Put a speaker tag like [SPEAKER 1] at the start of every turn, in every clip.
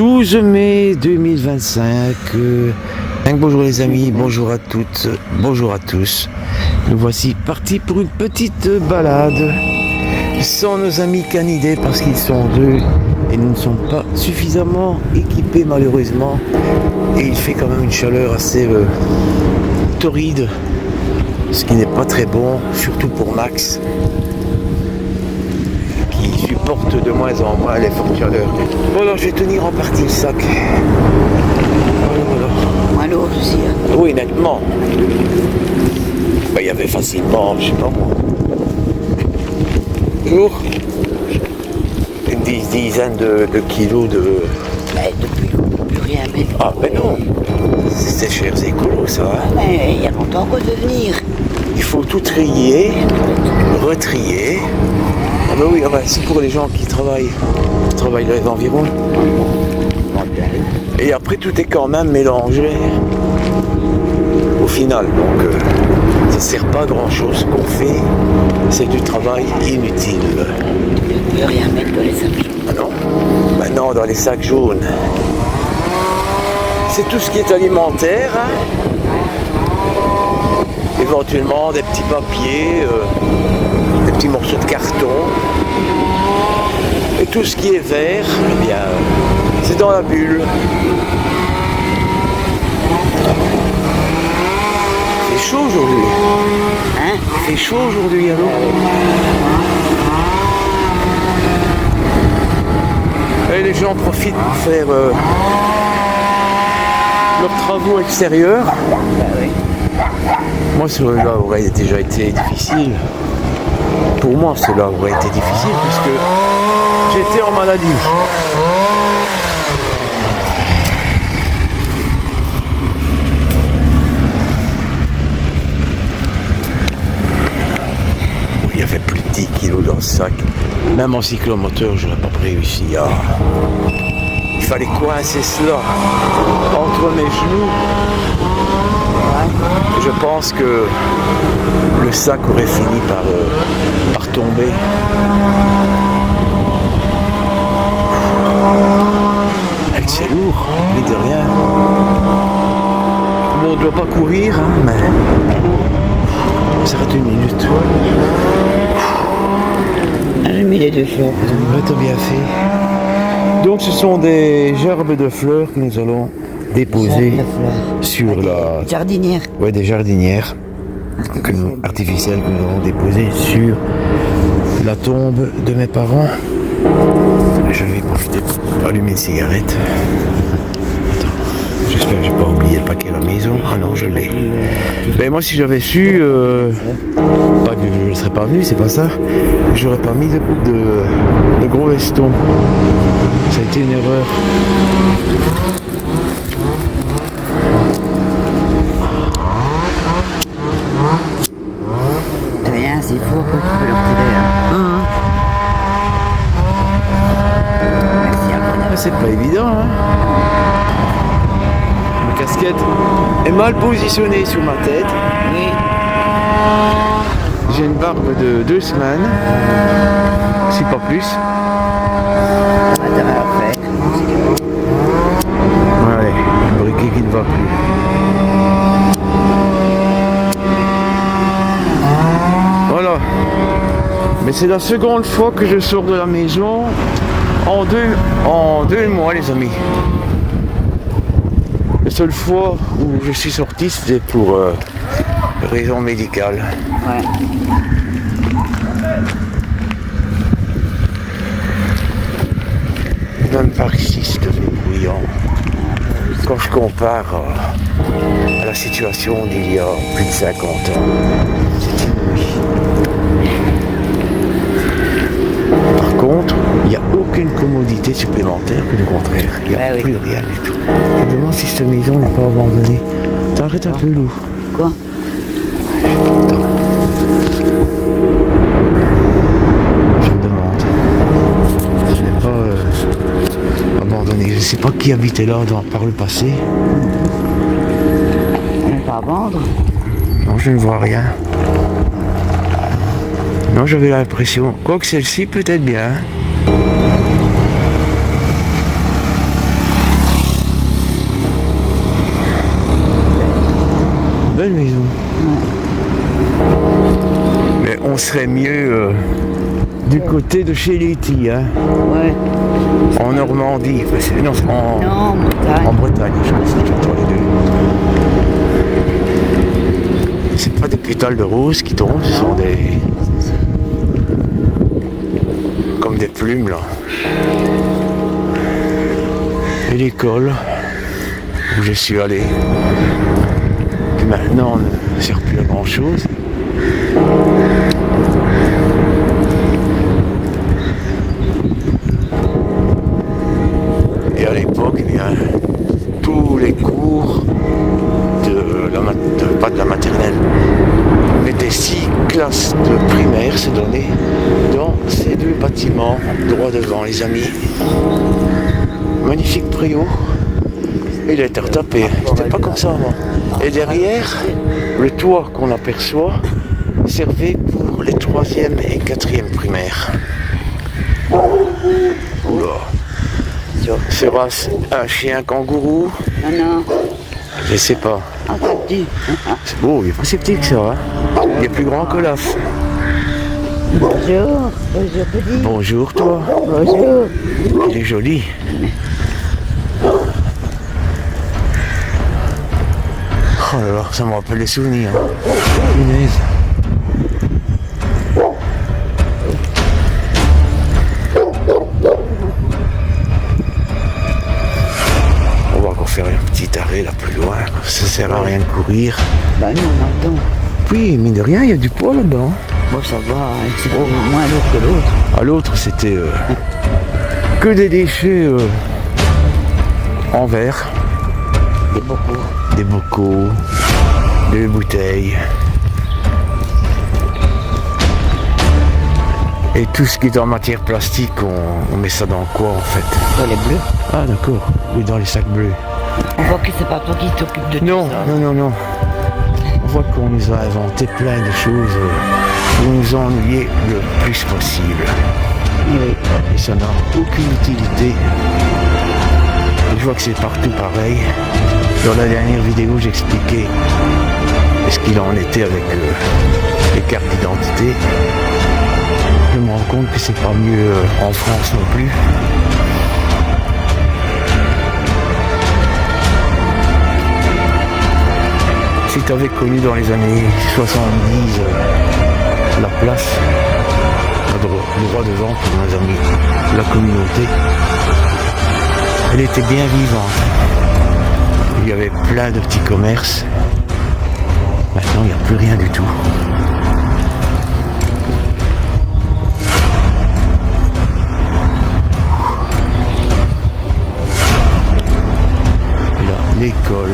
[SPEAKER 1] 12 mai 2025. Bonjour les amis, bonjour à toutes, bonjour à tous. Nous voici partis pour une petite balade sans nos amis canidés parce qu'ils sont deux et nous ne sommes pas suffisamment équipés malheureusement. Et il fait quand même une chaleur assez torride, ce qui n'est pas très bon, surtout pour Max, qui supporte de moins en moins les fortes chaleurs. Bon alors je vais tenir en partie le sac. Voilà.
[SPEAKER 2] Moins lourd aussi. Hein.
[SPEAKER 1] Oui, nettement. Il y avait facilement, je sais pas moi, toujours une dizaine de kilos de...
[SPEAKER 2] Mais depuis, on ne peut plus rien mettre.
[SPEAKER 1] Ah mais non, c'est cher, c'est écolo ça. Hein.
[SPEAKER 2] Mais il y a longtemps qu'on veut venir.
[SPEAKER 1] Il faut tout trier, retrier. Ah ben oui, ah ben, c'est pour les gens qui travaillent dans les environs. Et après tout est quand même mélangé au final. Donc ça sert pas à grand chose. Ce qu'on fait, c'est du travail inutile.
[SPEAKER 2] On ne peut rien mettre dans les sacs.
[SPEAKER 1] Ah non, maintenant dans les sacs jaunes. C'est tout ce qui est alimentaire. Hein. Éventuellement des petits papiers, des petits morceaux de carton. Et tout ce qui est vert, eh bien, c'est dans la bulle. Il fait chaud aujourd'hui.
[SPEAKER 2] Hein?
[SPEAKER 1] Il fait chaud aujourd'hui, alors. Et les gens profitent pour faire leurs travaux extérieurs. Moi, cela aurait déjà été difficile. Pour moi, cela aurait été difficile puisque j'étais en maladie. Il y avait plus de 10 kilos dans le sac. Même en cyclomoteur, je n'aurais pas réussi à... Il fallait coincer cela entre mes genoux. Je pense que le sac aurait fini par tomber. C'est lourd, mais de rien. Bon, on ne doit pas courir, hein, mais ça reste une minute.
[SPEAKER 2] J'ai mis les deux fleurs.
[SPEAKER 1] T'as bien fait. Donc ce sont des gerbes de fleurs que nous allons déposer sur la
[SPEAKER 2] jardinière.
[SPEAKER 1] Ouais, des jardinières artificielles que nous allons déposer sur la tombe de mes parents. Je vais profiter pour allumer une cigarette. Attends, j'espère que j'ai pas oublié le paquet à la maison. Ah non, je l'ai. Mais moi, si j'avais su, pas que je ne serais pas venu, c'est pas ça. J'aurais pas mis de gros veston. Ça a été une erreur.
[SPEAKER 2] Rien, c'est faux que tu peux le retirer. Merci à vous.
[SPEAKER 1] C'est pas évident, hein. Ma casquette est mal positionnée sur ma tête.
[SPEAKER 2] Oui.
[SPEAKER 1] J'ai une barbe de 2 semaines, si pas plus.
[SPEAKER 2] Ça va la faire.
[SPEAKER 1] Ouais, le briquet qui ne va plus. Voilà. Mais c'est la seconde fois que je sors de la maison en deux mois, les amis. La seule fois où je suis sorti, c'était pour raison médicale.
[SPEAKER 2] Ouais.
[SPEAKER 1] Même par ici, c'est devenu bruyant. Quand je compare à la situation d'il y a plus de 50 ans, c'est inouï. Par contre, il n'y a aucune commodité supplémentaire que le contraire. Il n'y a plus rien du tout. Je me demande si cette maison n'est pas abandonnée. T'arrêtes un peu, Lou.
[SPEAKER 2] Quoi?
[SPEAKER 1] Attends. Je me demande. Je n'ai pas abandonné. Je ne sais pas qui habitait là par le passé.
[SPEAKER 2] On n'est pas à vendre.
[SPEAKER 1] Non, je ne vois rien. Non, j'avais l'impression. Quoique celle-ci, peut-être bien. serait mieux du côté de chez Letty, hein,
[SPEAKER 2] Ouais.
[SPEAKER 1] en Normandie. Enfin, non,
[SPEAKER 2] Non, Bretagne.
[SPEAKER 1] en Bretagne, j'entends les deux. C'est pas des pétales de rose qui tombent, ce sont des... comme des plumes là. Et l'école où je suis allé, qui maintenant ne sert plus à grand chose. Et à l'époque, eh bien, tous les cours pas de la maternelle, mais des 6 classes de primaire se donnaient dans ces 2 bâtiments, droit devant les amis. Magnifique préau. Il a été retapé, c'était pas comme ça avant. Et derrière, le toit qu'on aperçoit servait pour les 3e et 4e primaires. Oula. Sera un chien kangourou?
[SPEAKER 2] Non, non.
[SPEAKER 1] Je sais pas.
[SPEAKER 2] Ah, ça te dit.
[SPEAKER 1] C'est beau, il est pas si petit que ça, hein. Il est plus grand que l'AF.
[SPEAKER 2] Bonjour. Bonjour, petit.
[SPEAKER 1] Bonjour toi.
[SPEAKER 2] Bonjour.
[SPEAKER 1] Il est joli. Oh là là, ça me rappelle les souvenirs. Punaise. On va encore faire un petit arrêt là plus loin. Ça sert à rien de courir.
[SPEAKER 2] Bah non, attends.
[SPEAKER 1] Oui, mine de rien, il y a du poids là-dedans.
[SPEAKER 2] Bon, ça va, c'est moins lourd que l'autre.
[SPEAKER 1] À l'autre, c'était que des déchets en verre. Des bocaux, des bouteilles. Et tout ce qui est en matière plastique, on met ça dans quoi en fait?
[SPEAKER 2] Dans les bleus.
[SPEAKER 1] Ah d'accord, oui, dans les sacs bleus.
[SPEAKER 2] On voit que c'est pas toi qui t'occupes de
[SPEAKER 1] Non,
[SPEAKER 2] tout ça.
[SPEAKER 1] non. On voit qu'on nous a inventé plein de choses pour nous ennuyer le plus possible.
[SPEAKER 2] Oui.
[SPEAKER 1] Et ça n'a aucune utilité. Et je vois que c'est partout pareil. Dans la dernière vidéo, j'expliquais ce qu'il en était avec les cartes d'identité. Je me rends compte que c'est pas mieux en France non plus. Si tu avais connu dans les années 70 la place, le droit devant pour nos amis, la communauté, elle était bien vivante. Il y avait plein de petits commerces. Maintenant, il n'y a plus rien du tout. Et là, l'école.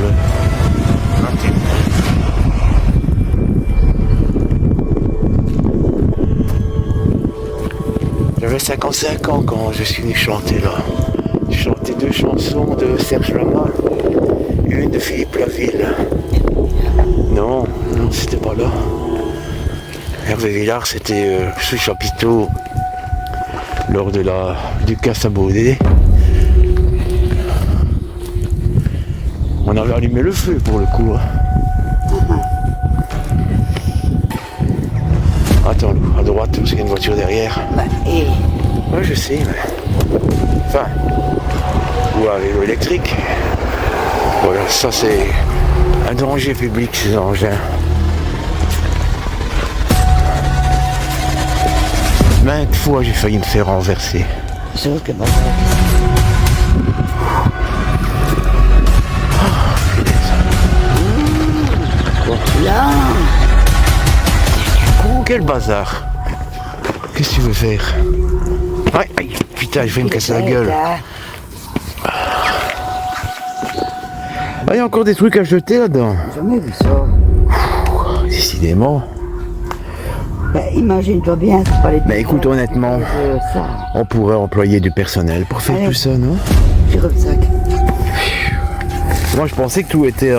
[SPEAKER 1] J'avais 55 ans quand je suis venu chanter là. J'ai chanté 2 chansons de Serge Lama, une de Philippe Laville. Non, c'était pas là. Hervé Villard, c'était sous chapiteau lors de du casse à Baudet. On avait allumé le feu pour le coup. Attends, à droite, parce qu'il y a une voiture derrière.
[SPEAKER 2] Bah, et...
[SPEAKER 1] Ouais, je sais, mais... Enfin... Ou à vélo électrique. Voilà, ça c'est un danger public, ces engins. Maintes fois, j'ai failli me faire renverser.
[SPEAKER 2] C'est vrai que bah, là,
[SPEAKER 1] Quel bazar. Qu'est-ce que tu veux faire? Aïe, putain, je vais me casser la gueule. Ah, il y a encore des trucs à jeter là-dedans.
[SPEAKER 2] J'ai jamais vu ça.
[SPEAKER 1] Décidément.
[SPEAKER 2] Bah, imagine-toi bien, c'est pas les...
[SPEAKER 1] Mais écoute, honnêtement,
[SPEAKER 2] ça.
[SPEAKER 1] on pourrait employer du personnel pour faire
[SPEAKER 2] Allez.
[SPEAKER 1] tout ça, non?
[SPEAKER 2] J'ai le sac.
[SPEAKER 1] Moi, je pensais que tout était...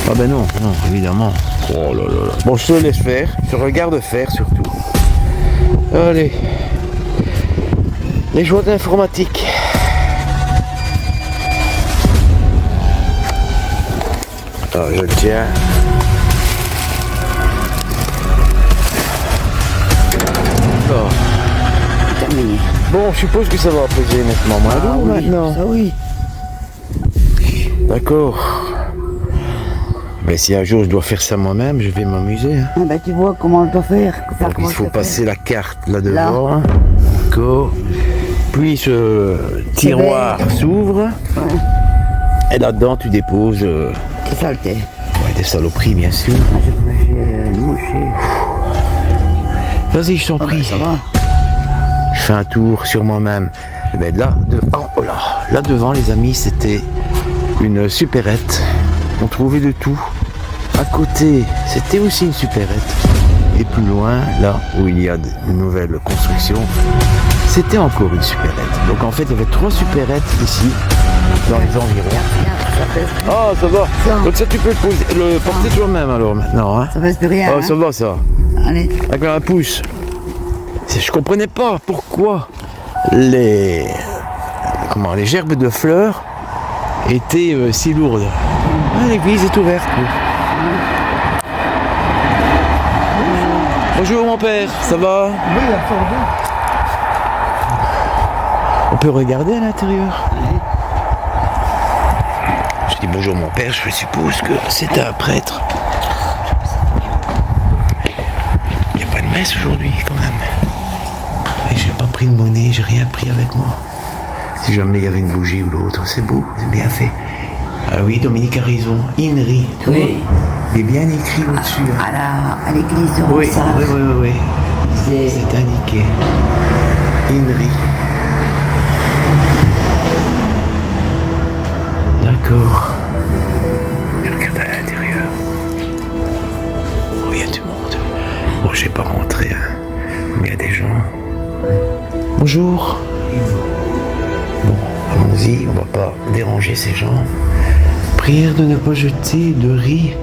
[SPEAKER 1] Ah ben non, évidemment. Oh là là là. Bon, je te laisse faire. Je te regarde faire surtout. Allez. Les joies d'informatique. Ah, je le tiens. D'accord.
[SPEAKER 2] Terminé.
[SPEAKER 1] Bon, je suppose que ça va peser nettement moins lourd
[SPEAKER 2] oui,
[SPEAKER 1] maintenant.
[SPEAKER 2] ça oui.
[SPEAKER 1] D'accord. Mais si un jour je dois faire ça moi-même, je vais m'amuser. Hein.
[SPEAKER 2] Ah ben, tu vois comment je dois faire.
[SPEAKER 1] Donc il faut passer la carte là devant. D'accord. Puis ce tiroir s'ouvre.
[SPEAKER 2] Ouais.
[SPEAKER 1] Et là-dedans tu déposes
[SPEAKER 2] C'est saleté.
[SPEAKER 1] des saloperies bien sûr.
[SPEAKER 2] Ah, j'ai mouché.
[SPEAKER 1] Vas-y, je t'en prie.
[SPEAKER 2] Ça va.
[SPEAKER 1] Je fais un tour sur moi-même. Mais là, là devant les amis, c'était une supérette. On trouvait de tout. À côté, c'était aussi une supérette. Et plus loin, là où il y a de nouvelles constructions, c'était encore une supérette. Donc en fait, il y avait 3 supérettes ici, dans les environs. Ah, ça va. Donc ça, tu peux le porter toi-même alors maintenant. Hein.
[SPEAKER 2] Ça pèse plus rien.
[SPEAKER 1] Ah,
[SPEAKER 2] hein.
[SPEAKER 1] ça va ça.
[SPEAKER 2] Allez.
[SPEAKER 1] Avec un pouce. Je comprenais pas pourquoi les gerbes de fleurs étaient si lourdes. Ah, l'église est ouverte. Oui. Bonjour mon père, ça va?
[SPEAKER 2] Oui, il y a fort d'eau.
[SPEAKER 1] On peut regarder à l'intérieur? Je dis bonjour mon père, je suppose que c'est un prêtre. Il n'y a pas de messe aujourd'hui quand même. Et j'ai pas pris de monnaie, j'ai rien pris avec moi. Si jamais il y avait une bougie ou l'autre, c'est beau, c'est bien fait. Ah oui, Dominique a raison, INRI.
[SPEAKER 2] Oui.
[SPEAKER 1] Il est bien écrit au-dessus. Hein.
[SPEAKER 2] À l'église de
[SPEAKER 1] Oui,
[SPEAKER 2] Ronsard.
[SPEAKER 1] oui. C'est indiqué. INRI. D'accord. Je regarde à l'intérieur. Oh, il y a du monde. Bon, je vais pas rentrer, hein. Mais il y a des gens. Bonjour. Bon, allons-y, on va pas déranger ces gens. Prière de ne pas jeter de riz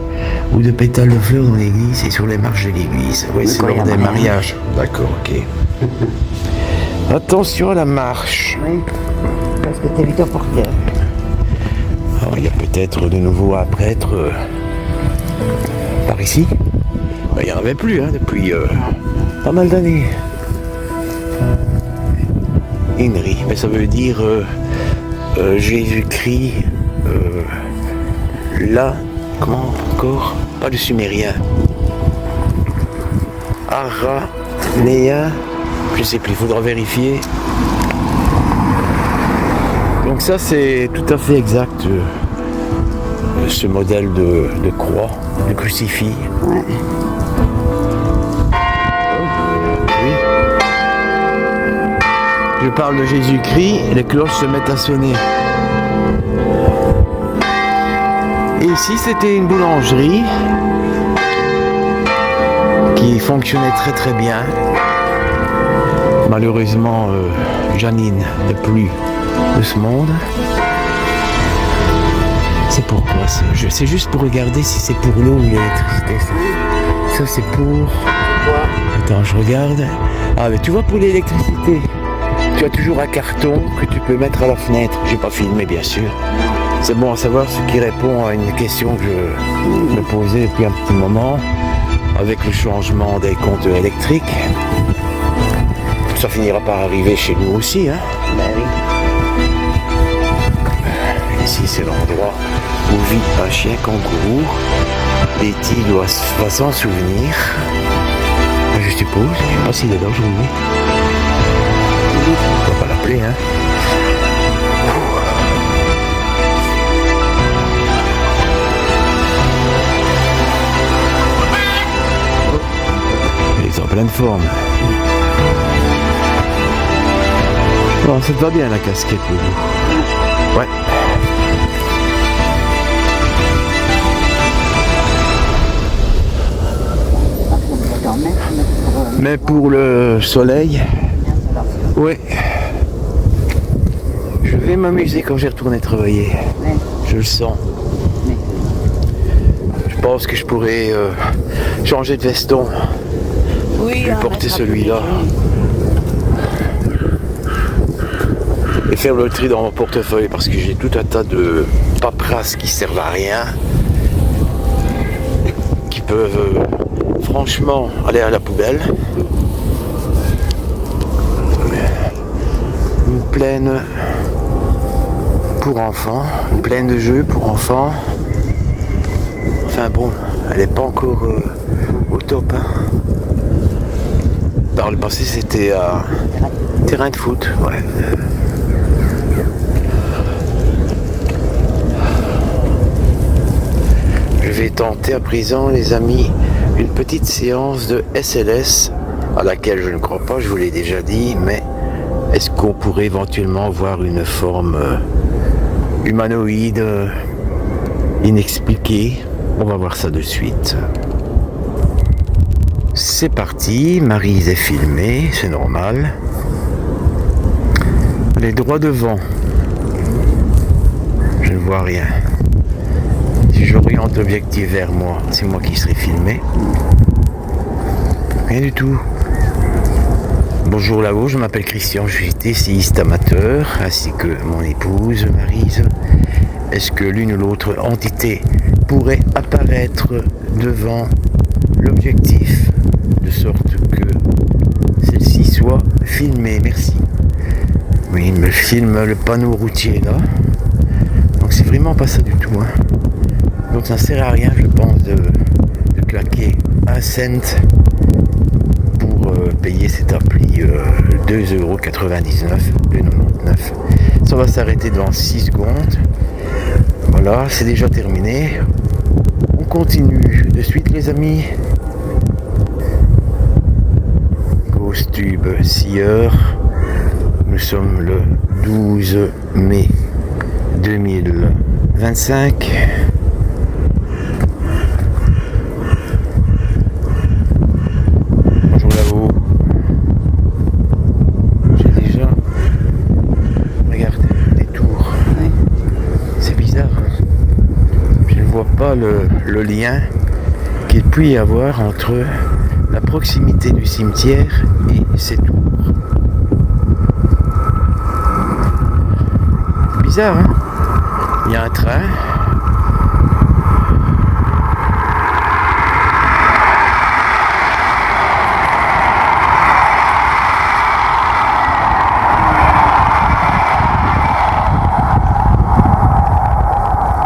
[SPEAKER 1] ou de pétales de fleurs dans l'église et sur les marches de l'église. Oui, c'est lors des mariages. D'accord, ok. Attention à la marche.
[SPEAKER 2] Oui. Parce que t'es vite au porteur.
[SPEAKER 1] Alors, il y a peut-être de nouveau un prêtre par ici. Ben, il n'y en avait plus hein, depuis pas mal d'années. INRI, mais ça veut dire Jésus-Christ. Là, comment encore? Pas le sumérien. Aranéen, je sais plus, il faudra vérifier. Donc ça c'est tout à fait exact, ce modèle de croix, de crucifix.
[SPEAKER 2] Ouais.
[SPEAKER 1] Oui. Je parle de Jésus-Christ et les cloches se mettent à sonner. Et ici, c'était une boulangerie qui fonctionnait très très bien. Malheureusement, Janine n'est plus de ce monde. C'est pourquoi ça? C'est juste pour regarder si c'est pour l'eau ou l'électricité. Ça c'est pour... Attends, je regarde. Ah, mais tu vois, pour l'électricité, tu as toujours un carton que tu peux mettre à la fenêtre. J'ai pas filmé, bien sûr. C'est bon à savoir, ce qui répond à une question que je me posais depuis un petit moment, avec le changement des compteurs électriques. Ça finira par arriver chez nous aussi, hein.
[SPEAKER 2] Ben oui.
[SPEAKER 1] Ici, c'est l'endroit où vit un chien kangourou. Betty va s'en souvenir. Je suppose, je ne sais pas s'il est là aujourd'hui. On va pas l'appeler, hein. Il est en pleine forme. Bon, ça te va bien la casquette, Loulou. Ouais. Mais pour le soleil, ouais, je vais m'amuser quand j'ai retourné travailler. Je le sens. Je pense que je pourrais changer de veston.
[SPEAKER 2] Oui,
[SPEAKER 1] Je vais porter celui-là. Et faire le tri dans mon portefeuille parce que j'ai tout un tas de paperasses qui servent à rien, qui peuvent franchement aller à la poubelle. plaine pour enfants, une plaine de jeux pour enfants. Enfin bon, elle n'est pas encore au top. Hein. Par le passé, c'était un terrain de foot. Ouais. Je vais tenter à présent, les amis, une petite séance de SLS à laquelle je ne crois pas, je vous l'ai déjà dit, mais est-ce qu'on pourrait éventuellement voir une forme humanoïde inexpliquée? On va voir ça de suite. C'est parti, Maryse est filmée, c'est normal. Elle est droit devant. Je ne vois rien. Si j'oriente l'objectif vers moi, c'est moi qui serai filmé. Rien du tout. Bonjour là-haut, je m'appelle Christian, je suis essayiste amateur, ainsi que mon épouse Maryse. Est-ce que l'une ou l'autre entité pourrait apparaître devant l'objectif, de sorte que celle-ci soit filmée? Merci. Oui, il me filme le panneau routier là. Donc c'est vraiment pas ça du tout. Hein. Donc ça ne sert à rien, je pense, de claquer un cent pour payer cette appli 2,99€, 2,99€. Ça va s'arrêter dans 6 secondes. Voilà, c'est déjà terminé. On continue de suite, les amis. Ghost Tube Seer. Nous sommes le 12 mai 2025. Bonjour là-haut. J'ai déjà... Regarde, des tours.
[SPEAKER 2] Oui.
[SPEAKER 1] C'est bizarre. Hein. Je ne vois pas le lien qu'il peut y avoir entre la proximité du cimetière et ces tours. C'est bizarre, hein? Il y a un train.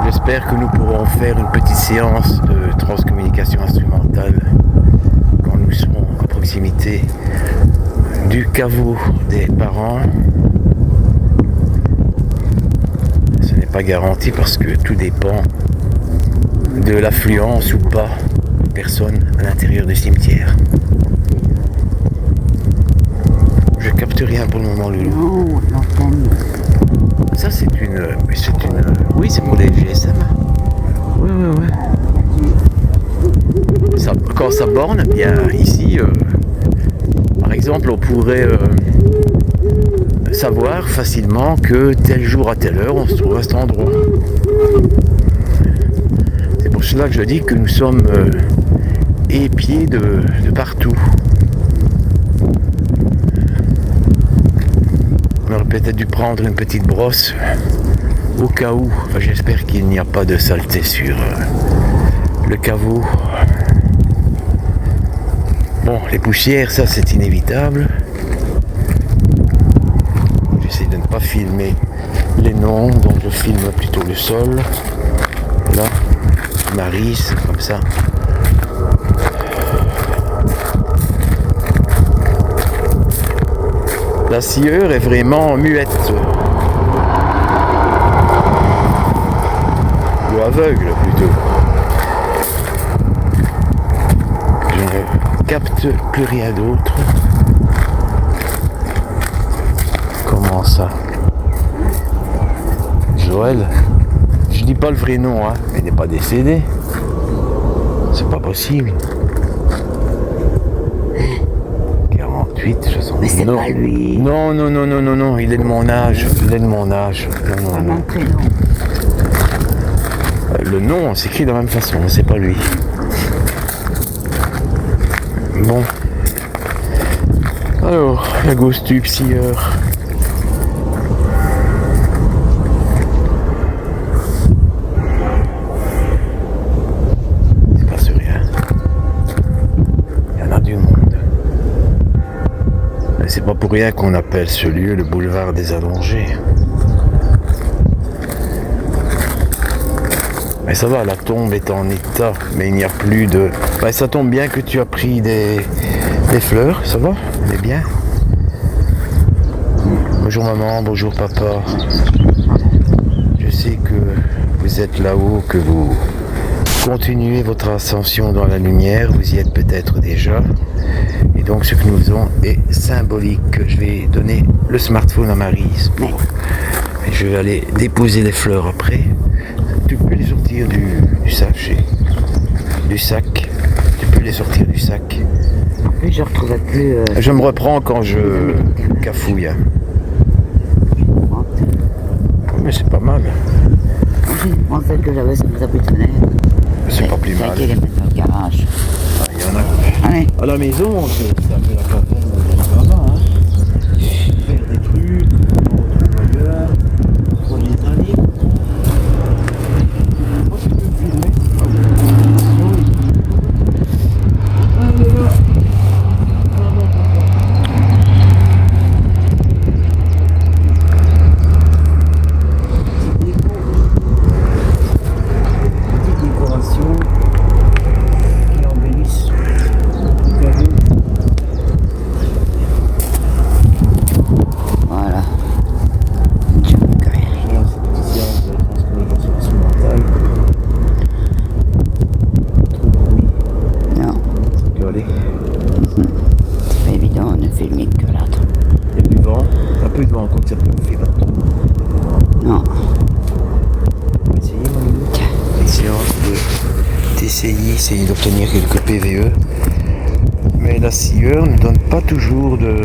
[SPEAKER 1] J'espère que nous pourrons faire une petite séance de transcommunication instrumentale quand nous serons à proximité du caveau des parents. Ce n'est pas garanti parce que tout dépend de l'affluence ou pas de personnes à l'intérieur du cimetière. Je capte rien pour le moment, Loulou.
[SPEAKER 2] Non, l'antenne.
[SPEAKER 1] Ça c'est une... Oui, c'est pour les GSM. Ouais. Ça, quand ça borne, bien ici, par exemple, on pourrait savoir facilement que tel jour à telle heure, on se trouve à cet endroit. C'est pour cela que je dis que nous sommes épiés de partout. On aurait peut-être dû prendre une petite brosse au cas où. Enfin, j'espère qu'il n'y a pas de saleté sur le caveau. Bon, les poussières, ça c'est inévitable. J'essaie de ne pas filmer les noms, donc je filme plutôt le sol. Là, Maryse, comme ça. La scieur est vraiment muette. Ou aveugle plutôt. Je ne capte plus rien d'autre. Comment ça? Joël? Je dis pas le vrai nom, hein. Il n'est pas décédé. C'est pas possible. 48, 60.
[SPEAKER 2] Mais c'est pas lui.
[SPEAKER 1] Non, il est de mon âge. Non.
[SPEAKER 2] Mon prénom.
[SPEAKER 1] Le nom s'écrit de la même façon, c'est pas lui. Bon. Alors, la Ghost Tube Seer. Il se passe rien. Il y en a du monde. C'est pas pour rien qu'on appelle ce lieu le boulevard des Allongés. Mais ça va, la tombe est en état, mais il n'y a plus de... Bah, ça tombe bien que tu as pris des fleurs, ça va? On est bien. Bonjour maman, bonjour papa. Je sais que vous êtes là-haut, que vous continuez votre ascension dans la lumière, vous y êtes peut-être déjà. Et donc ce que nous faisons est symbolique. Je vais donner le smartphone à Maryse. Et je vais aller déposer les fleurs après. Tu peux les sortir du sachet, du sac. Tu peux les sortir du sac.
[SPEAKER 2] Puis je ne retrouvais plus.
[SPEAKER 1] Je me reprends quand je cafouille. Mais c'est pas mal.
[SPEAKER 2] Moi, celle que j'avais, ça nous a pris de fenêtre.
[SPEAKER 1] C'est pas plus mal.
[SPEAKER 2] Ça a été les mettre dans le garage.
[SPEAKER 1] Ah, il y en a.
[SPEAKER 2] Allez.
[SPEAKER 1] À la maison, c'est un peu la campagne de là-bas. Hein. Faire des trucs, on retrouve ailleurs, pour les années. Moi, tu peux me filmer. Essayer d'obtenir quelques PVE, mais la scieur ne donne pas toujours de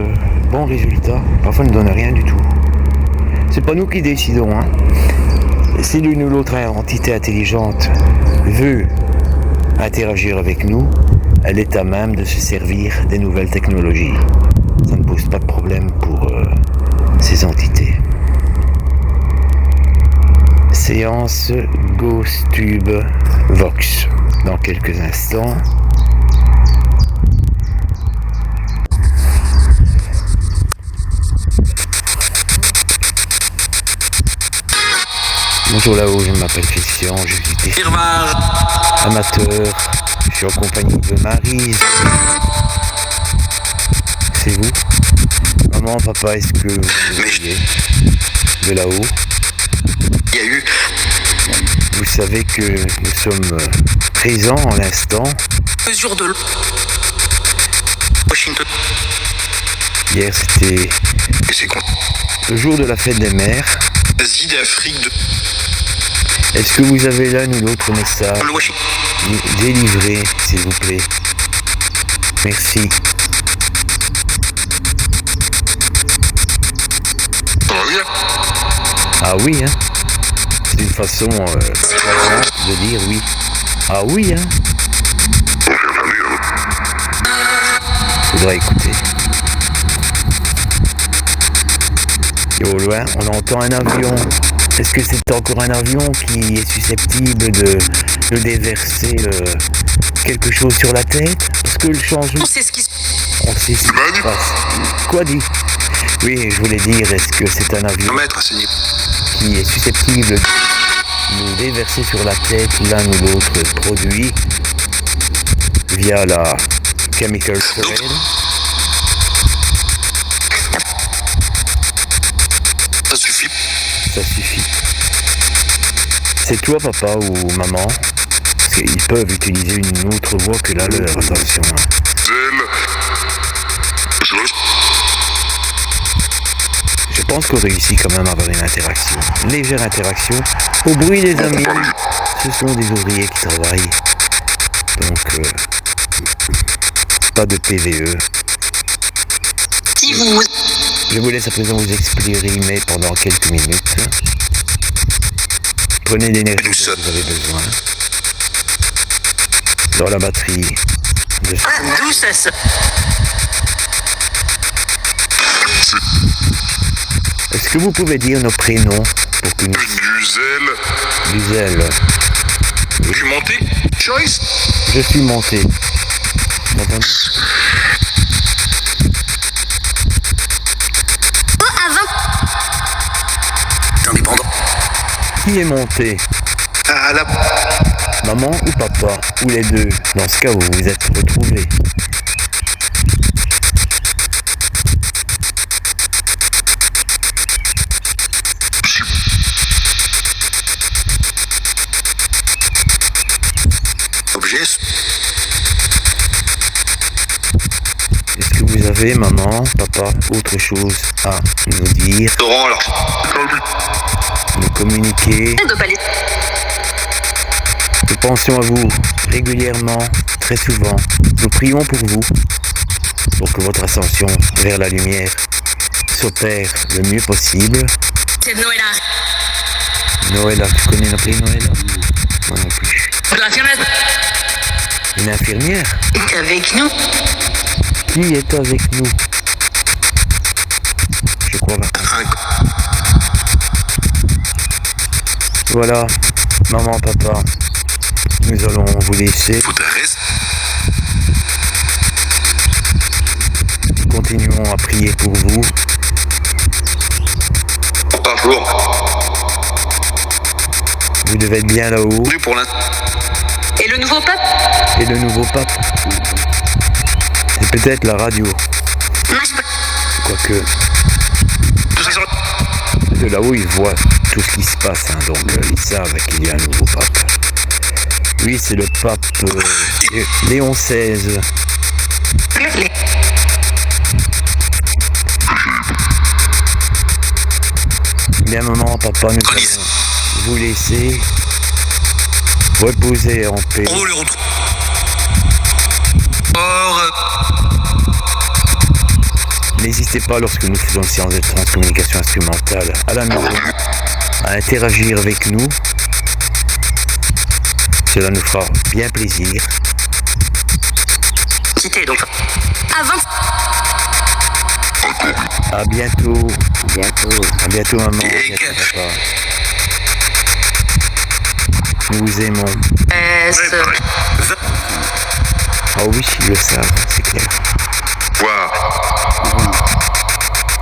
[SPEAKER 1] bons résultats, parfois ne donne rien du tout. C'est pas nous qui décidons, hein. Si l'une ou l'autre entité intelligente veut interagir avec nous, elle est à même de se servir des nouvelles technologies. Ça ne pose pas de problème pour ces entités. Séance GhostTube Vox. Dans quelques instants. Bonjour là-haut, je m'appelle Christian, je suis amateur, je suis en compagnie de Maryse. C'est vous? Maman, papa, est-ce que vous voyez de là-haut?
[SPEAKER 3] Il y a eu...
[SPEAKER 1] Vous savez que nous sommes présents en l'instant.
[SPEAKER 3] Mesure de Washington.
[SPEAKER 1] Hier, c'était le jour de la fête des mères.
[SPEAKER 3] Asie d'Afrique de...
[SPEAKER 1] Est-ce que vous avez l'un ou l'autre message?
[SPEAKER 3] Le Washington.
[SPEAKER 1] Délivrez, s'il vous plaît. Merci. Ah oui, hein? C'est une façon de dire oui. Ah oui, hein? Faudra écouter. Et au loin, on entend un avion. Est-ce que c'est encore un avion qui est susceptible de déverser quelque chose sur la tête? Parce que le changement...
[SPEAKER 3] On sait ce qui se
[SPEAKER 1] passe. Quoi dit? Oui, je voulais dire, est-ce que c'est un avion qui est susceptible de nous déverser sur la tête l'un ou l'autre produit via la chemical thread?
[SPEAKER 3] Ça suffit.
[SPEAKER 1] Ça suffit. C'est toi, papa ou maman? Parce qu'ils peuvent utiliser une autre voix que la leur, attention. Je pense qu'on réussit quand même à avoir une interaction. Une légère interaction. Au bruit des amis, ce sont des ouvriers qui travaillent. Donc, pas de PVE.
[SPEAKER 3] Si vous...
[SPEAKER 1] Je vous laisse à présent vous exprimer pendant quelques minutes. Prenez l'énergie dont vous avez besoin. Dans la batterie de...
[SPEAKER 3] D'où ça se...
[SPEAKER 1] Est-ce que vous pouvez dire nos prénoms pour que nous... Luzel.
[SPEAKER 3] Je suis monté. Choice.
[SPEAKER 1] Je suis monté. Qui est monté?
[SPEAKER 3] À la...
[SPEAKER 1] Maman ou papa? Ou les deux? Dans ce cas, vous vous êtes retrouvés.
[SPEAKER 3] Objet.
[SPEAKER 1] Est-ce que vous avez, maman, papa, autre chose à nous dire,
[SPEAKER 3] Restaurant alors.
[SPEAKER 1] nous communiquer? Nous pensons à vous régulièrement, très souvent. Nous prions pour vous, pour que votre ascension vers la lumière s'opère le mieux possible.
[SPEAKER 4] C'est Noëlla.
[SPEAKER 1] Noëlla, tu connais l'appeler Noëlla? Moi non plus.
[SPEAKER 4] Relaciones.
[SPEAKER 1] Une infirmière?
[SPEAKER 4] est avec nous.
[SPEAKER 1] Qui est avec nous? Je crois pas. Voilà, maman, papa, nous allons vous laisser.
[SPEAKER 3] Faudrait rester.
[SPEAKER 1] Continuons à prier pour vous.
[SPEAKER 3] Par jour.
[SPEAKER 1] Vous devez être bien là-haut.
[SPEAKER 3] Plus pour l'instant.
[SPEAKER 4] Et le nouveau pape?
[SPEAKER 1] Et le nouveau pape, c'est peut-être la radio. Quoique,
[SPEAKER 3] Tout ça sur
[SPEAKER 1] de là-haut, ils voient tout ce qui se passe. Hein, donc, ils savent qu'il y a un nouveau pape. Oui, c'est le pape Léon XVI. Bien, maman, papa, nous allons vous laisser reposer en paix.
[SPEAKER 3] On le retrouve. Or,
[SPEAKER 1] N'hésitez pas, lorsque nous faisons une séance de transcommunication instrumentale à la maison, à interagir avec nous. Cela nous fera bien plaisir.
[SPEAKER 4] Quittez donc. Avant.
[SPEAKER 1] À bientôt.
[SPEAKER 2] Bientôt.
[SPEAKER 1] À bientôt, maman. À
[SPEAKER 3] Et
[SPEAKER 1] bientôt,
[SPEAKER 3] que-
[SPEAKER 1] papa. Nous vous aimons. Ah oui, ils le savent, c'est clair.
[SPEAKER 3] voir.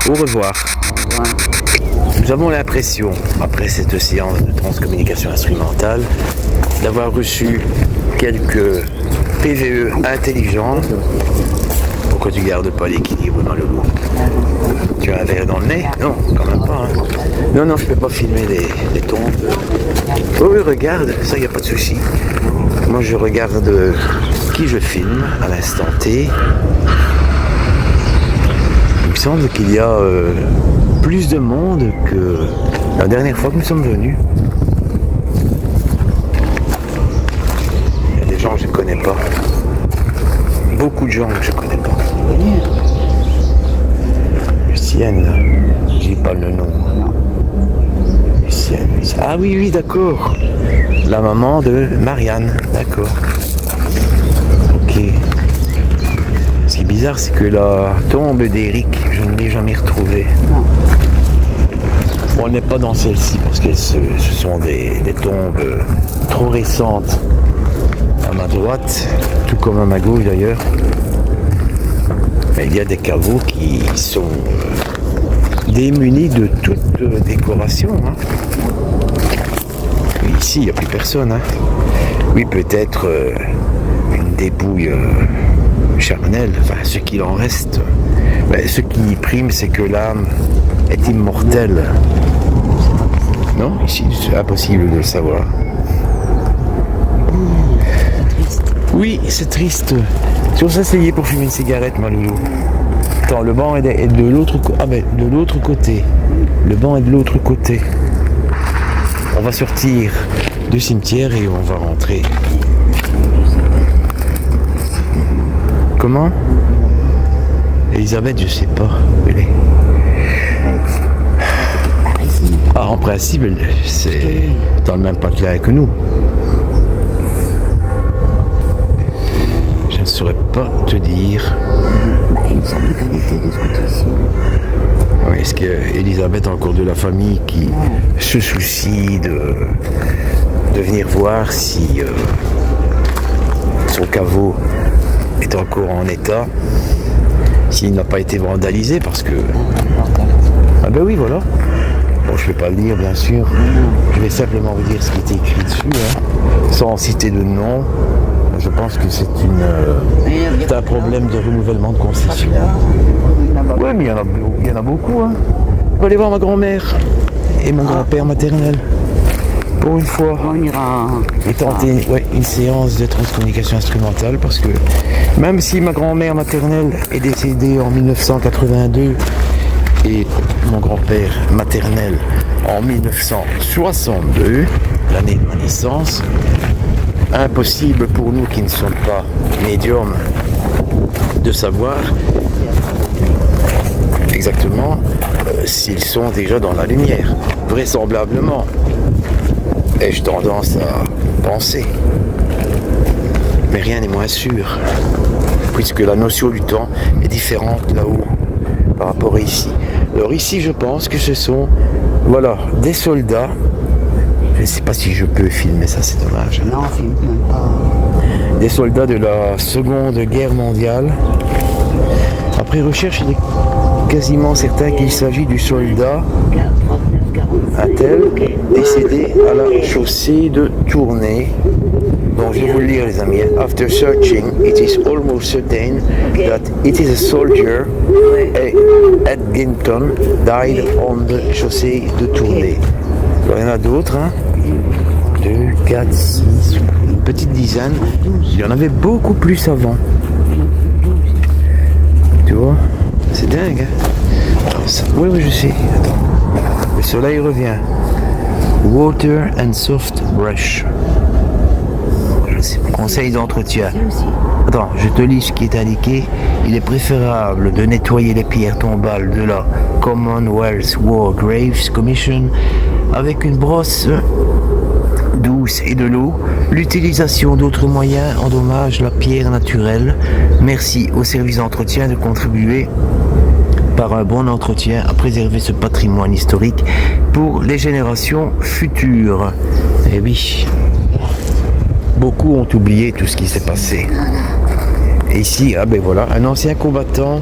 [SPEAKER 1] Au revoir. Nous avons l'impression, après cette séance de transcommunication instrumentale, d'avoir reçu quelques PVE intelligents. Pourquoi tu gardes pas l'équilibre dans le loup? Tu as un verre dans le nez? Non, quand même pas. Hein. Non, je peux pas filmer les tombes. Oh oui, regarde, ça y a pas de souci. Moi je regarde qui je filme à l'instant T. Il me semble qu'il y a plus de monde que la dernière fois que nous sommes venus. Il y a des gens que je ne connais pas. Beaucoup de gens que je ne connais pas. Lucienne, je dis pas le nom. Lucienne. Ah oui, d'accord. La maman de Marianne, d'accord. Ok. Ce qui est bizarre, c'est que la tombe d'Éric, je ne l'ai jamais retrouvée. Bon, elle n'est pas dans celle-ci parce que ce sont des tombes trop récentes à ma droite, tout comme à ma gauche d'ailleurs. Mais il y a des caveaux qui sont démunis de toute décoration. Hein. Oui, ici, il n'y a plus personne. Hein. Oui, peut-être une dépouille charnelle, enfin ce qu'il en reste. Mais ce qui prime, c'est que l'âme est immortelle. Non, ici, c'est impossible de le savoir. Oui, c'est triste. Si on s'asseyait pour fumer une cigarette, ma loulou. Attends, le banc est de l'autre côté. Ah, mais de l'autre côté. Le banc est de l'autre côté. On va sortir du cimetière et on va rentrer. Comment? Elisabeth, je sais pas. Où elle est. Ah, en principe, c'est dans le même patelin que nous. Je ne saurais pas te dire.
[SPEAKER 2] Il me semble qu'elle était de ce côté-ci.
[SPEAKER 1] Oui, est-ce qu'Elisabeth a encore de la famille qui se soucie de venir voir si son caveau est encore en état, s'il n'a pas été vandalisé, parce que... Ah ben oui, voilà. Bon, je ne vais pas le lire, bien sûr. Je vais simplement vous dire ce qui est écrit dessus, hein, sans citer de nom. Je pense que c'est un problème de renouvellement de concession. Oui, mais il y en a beaucoup. Hein. On va aller voir ma grand-mère et mon grand-père maternel. Pour une fois.
[SPEAKER 2] On ira.
[SPEAKER 1] Et tenter une séance de transcommunication instrumentale parce que même si ma grand-mère maternelle est décédée en 1982 et mon grand-père maternel en 1962, l'année de ma naissance, impossible pour nous qui ne sommes pas médiums de savoir exactement s'ils sont déjà dans la lumière. Vraisemblablement, ai-je tendance à penser. Mais rien n'est moins sûr, puisque la notion du temps est différente là-haut par rapport à ici. Alors ici, je pense que ce sont, voilà, des soldats. Je ne sais pas si je peux filmer ça, c'est dommage.
[SPEAKER 2] Non, filme même pas.
[SPEAKER 1] Des soldats de la Seconde Guerre mondiale. Après recherche, il est quasiment certain qu'il s'agit du soldat Attel, décédé à la chaussée de Tournai. Donc je vais vous le lire, les amis. After searching, it is almost certain that it is a soldier, Edginton, died on the chaussée de Tournai. Alors, il y en a d'autres, hein. 2, 4, 6, une petite dizaine. Il y en avait beaucoup plus avant. Tu vois? C'est dingue, hein. Oui, je sais. Attends. Le soleil revient. Water and soft brush. Je sais pas. Conseil d'entretien. Attends, je te lis ce qui est indiqué. Il est préférable de nettoyer les pierres tombales de la Commonwealth War Graves Commission avec une brosse douce et de l'eau. L'utilisation d'autres moyens endommage la pierre naturelle. Merci au service d'entretien de contribuer par un bon entretien à préserver ce patrimoine historique pour les générations futures. Eh oui, beaucoup ont oublié tout ce qui s'est passé. Et ici, ah ben voilà, un ancien combattant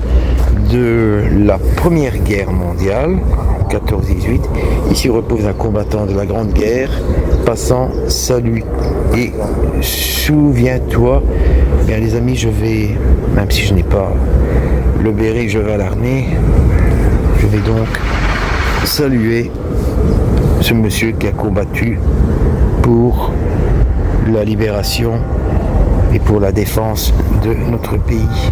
[SPEAKER 1] de la Première Guerre mondiale, 14-18. Ici repose un combattant de la Grande Guerre, passant salut. Et souviens-toi, bien les amis, je vais, même si je n'ai pas le béret que je vais à l'armée, je vais donc saluer ce monsieur qui a combattu pour la libération et pour la défense de notre pays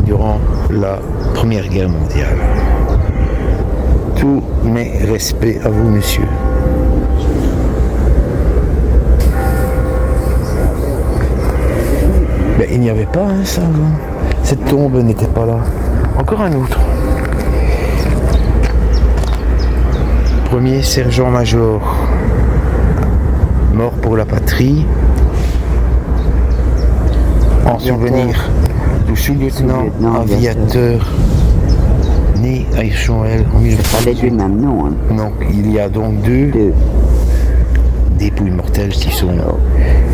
[SPEAKER 1] durant la Première Guerre mondiale. Tous mes respects à vous, monsieur. Mais il n'y avait pas ça avant. Cette tombe n'était pas là. Encore un autre. Premier sergent-major, mort pour la patrie, en souvenir du sous-lieutenant aviateur né à Hirschhorn en 1918.
[SPEAKER 2] du même nom. Hein.
[SPEAKER 1] Donc il y a donc deux dépouilles mortelles qui sont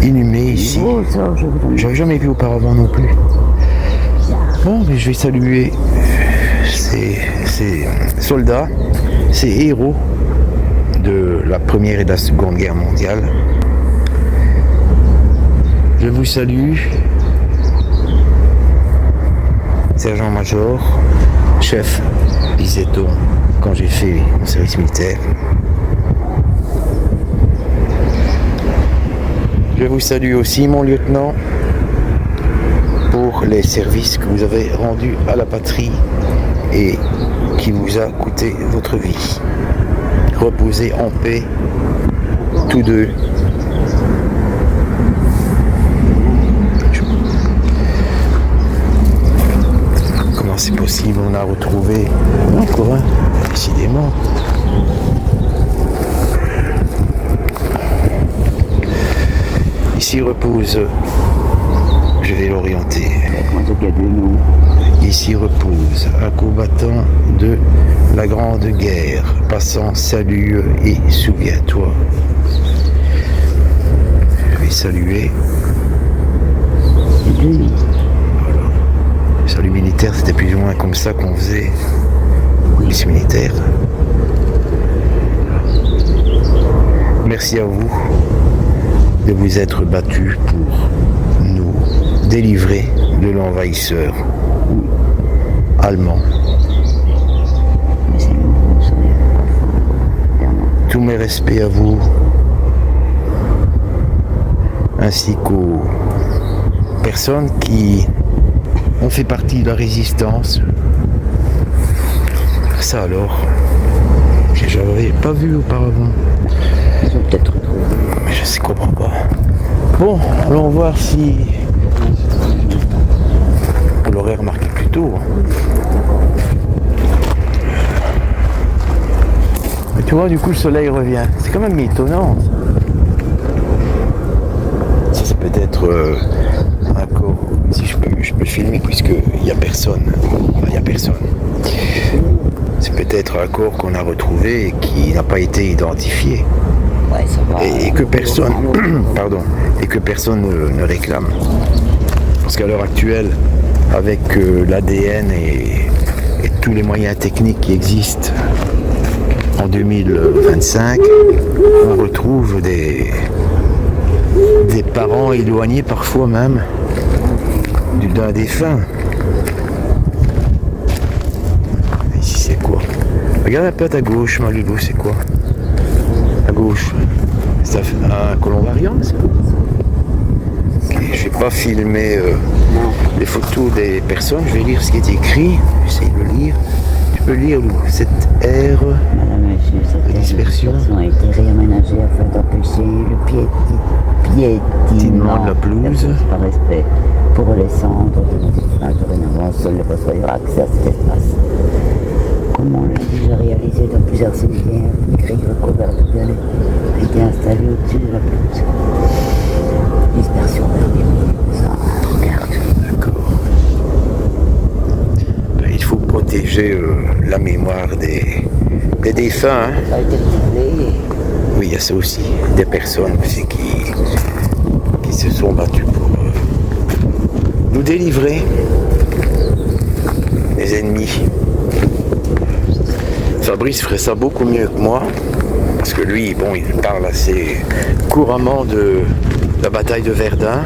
[SPEAKER 1] inhumées ici.
[SPEAKER 2] Oh, ça,
[SPEAKER 1] J'avais jamais vu auparavant non plus. Bon, mais je vais saluer ces soldats, ces héros de la Première et de la Seconde Guerre mondiale. Je vous salue, sergent-major, chef, disait-on quand j'ai fait mon service militaire. Je vous salue aussi, mon lieutenant, pour les services que vous avez rendus à la patrie et qui vous a coûté votre vie. Reposez en paix, tous deux. Comment c'est possible? On a retrouvé encore un, décidément. Ici repose, je vais l'orienter. Ici repose un combattant de la Grande Guerre, passant salut et souviens-toi. Je vais saluer. Voilà. Salut militaire, c'était plus ou moins comme ça qu'on faisait les militaires. Merci à vous de vous être battus pour nous délivrer de l'envahisseur allemand.
[SPEAKER 2] Mais c'est nous, vous savez, Bernard.
[SPEAKER 1] Tous mes respects à vous, ainsi qu'aux personnes qui ont fait partie de la résistance. Ça alors, que j'avais pas vu auparavant.
[SPEAKER 2] Ils ont peut-être retrouvé.
[SPEAKER 1] Mais je ne comprends pas. Bon, allons voir si... On l'aurait remarqué plus tôt. Mais tu vois, du coup, le soleil revient. C'est quand même étonnant. Ça, c'est peut-être un corps. Si je peux le filmer, puisqu'il n'y a personne. Enfin, il n'y a personne. C'est peut-être un corps qu'on a retrouvé et qui n'a pas été identifié.
[SPEAKER 2] Ouais, ça va.
[SPEAKER 1] Et que personne, pardon, et que personne ne réclame. Parce qu'à l'heure actuelle, avec l'ADN et tous les moyens techniques qui existent en 2025, on retrouve des parents éloignés parfois même d'un défunt. Ici c'est quoi? Regarde un peu à ta gauche, Malulu, c'est quoi? À gauche. C'est un colombarium, ça? Ok, je vais pas filmer les photos des personnes, je vais lire ce qui est écrit. J'essaie de lire. Tu peux lire cette aire
[SPEAKER 2] Madame, cette
[SPEAKER 1] dispersion
[SPEAKER 2] a été réaménagée afin d'empêcher le piétinement
[SPEAKER 1] de la pelouse.
[SPEAKER 2] Par respect pour les cendres de nos défunts. Dorénavant, seul le poste aura accès à cet espace. Comme on l'a déjà réalisé dans plusieurs cimetières, une grille recouverte de violet a été installée au-dessus de la pelouse. Dispersion vers les murs, ça regarde.
[SPEAKER 1] D'accord. Ben, il faut protéger la mémoire des défunts. Hein.
[SPEAKER 2] Ça a été brûlé.
[SPEAKER 1] Oui, il y a ça aussi. Des personnes aussi qui se sont battues pour nous délivrer des ennemis. Fabrice ferait ça beaucoup mieux que moi, parce que lui, bon, il parle assez couramment de la bataille de Verdun.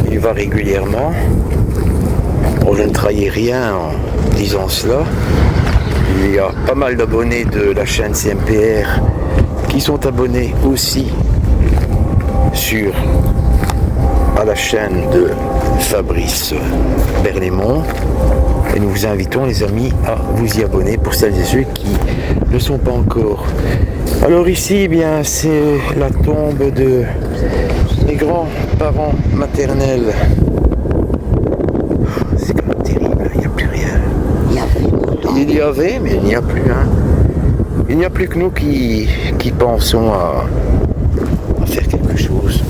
[SPEAKER 1] Il y va régulièrement. Bon, je ne trahis rien en disant cela. Il y a pas mal d'abonnés de la chaîne CMPR qui sont abonnés aussi à la chaîne de Fabrice Berlaymont. Et nous vous invitons, les amis, à vous y abonner pour celles et ceux qui ne sont pas encore. Alors ici, eh bien, c'est la tombe de mes grands-parents maternels. C'est quand même terrible, il n'y a plus rien. Il y avait, mais il n'y a plus. Hein. Il n'y a plus que nous qui pensons à faire quelque chose.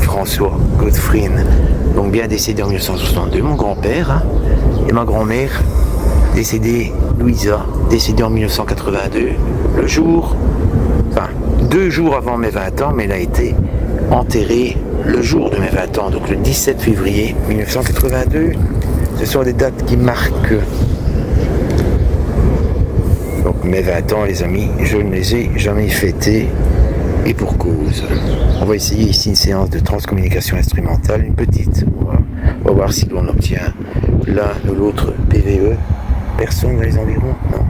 [SPEAKER 1] François Godefrine, donc bien décédé en 1962, mon grand-père, hein, et ma grand-mère, décédée, Louisa, décédée en 1982, le jour, enfin 2 jours avant mes 20 ans, mais elle a été enterrée le jour de mes 20 ans, donc le 17 février 1982. Ce sont des dates qui marquent donc mes 20 ans, les amis. Je ne les ai jamais fêtés. Et pour cause. On va essayer ici une séance de transcommunication instrumentale, une petite. On va voir si l'on obtient l'un ou l'autre PVE. Personne dans les environs? Non.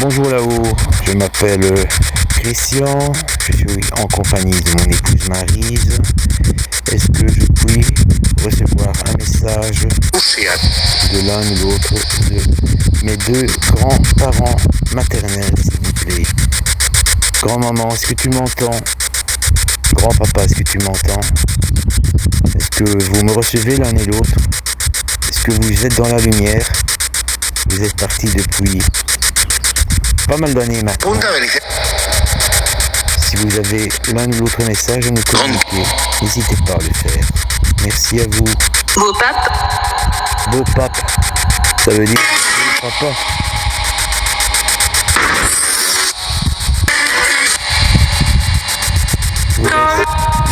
[SPEAKER 1] Bonjour là-haut, je m'appelle Christian, je suis en compagnie de mon épouse Maryse. Est-ce que je puis recevoir un message de l'un ou l'autre de mes 2 grands-parents maternels, s'il vous plaît? Grand-maman, est-ce que tu m'entends? Grand-papa, est-ce que tu m'entends? Est-ce que vous me recevez l'un et l'autre? Est-ce que vous êtes dans la lumière? Vous êtes partis depuis pas mal d'années maintenant. Si vous avez l'un ou l'autre message à nous communiquer, n'hésitez pas à le faire. Merci à vous.
[SPEAKER 4] Beau pape.
[SPEAKER 1] Beau pape, ça veut dire papa.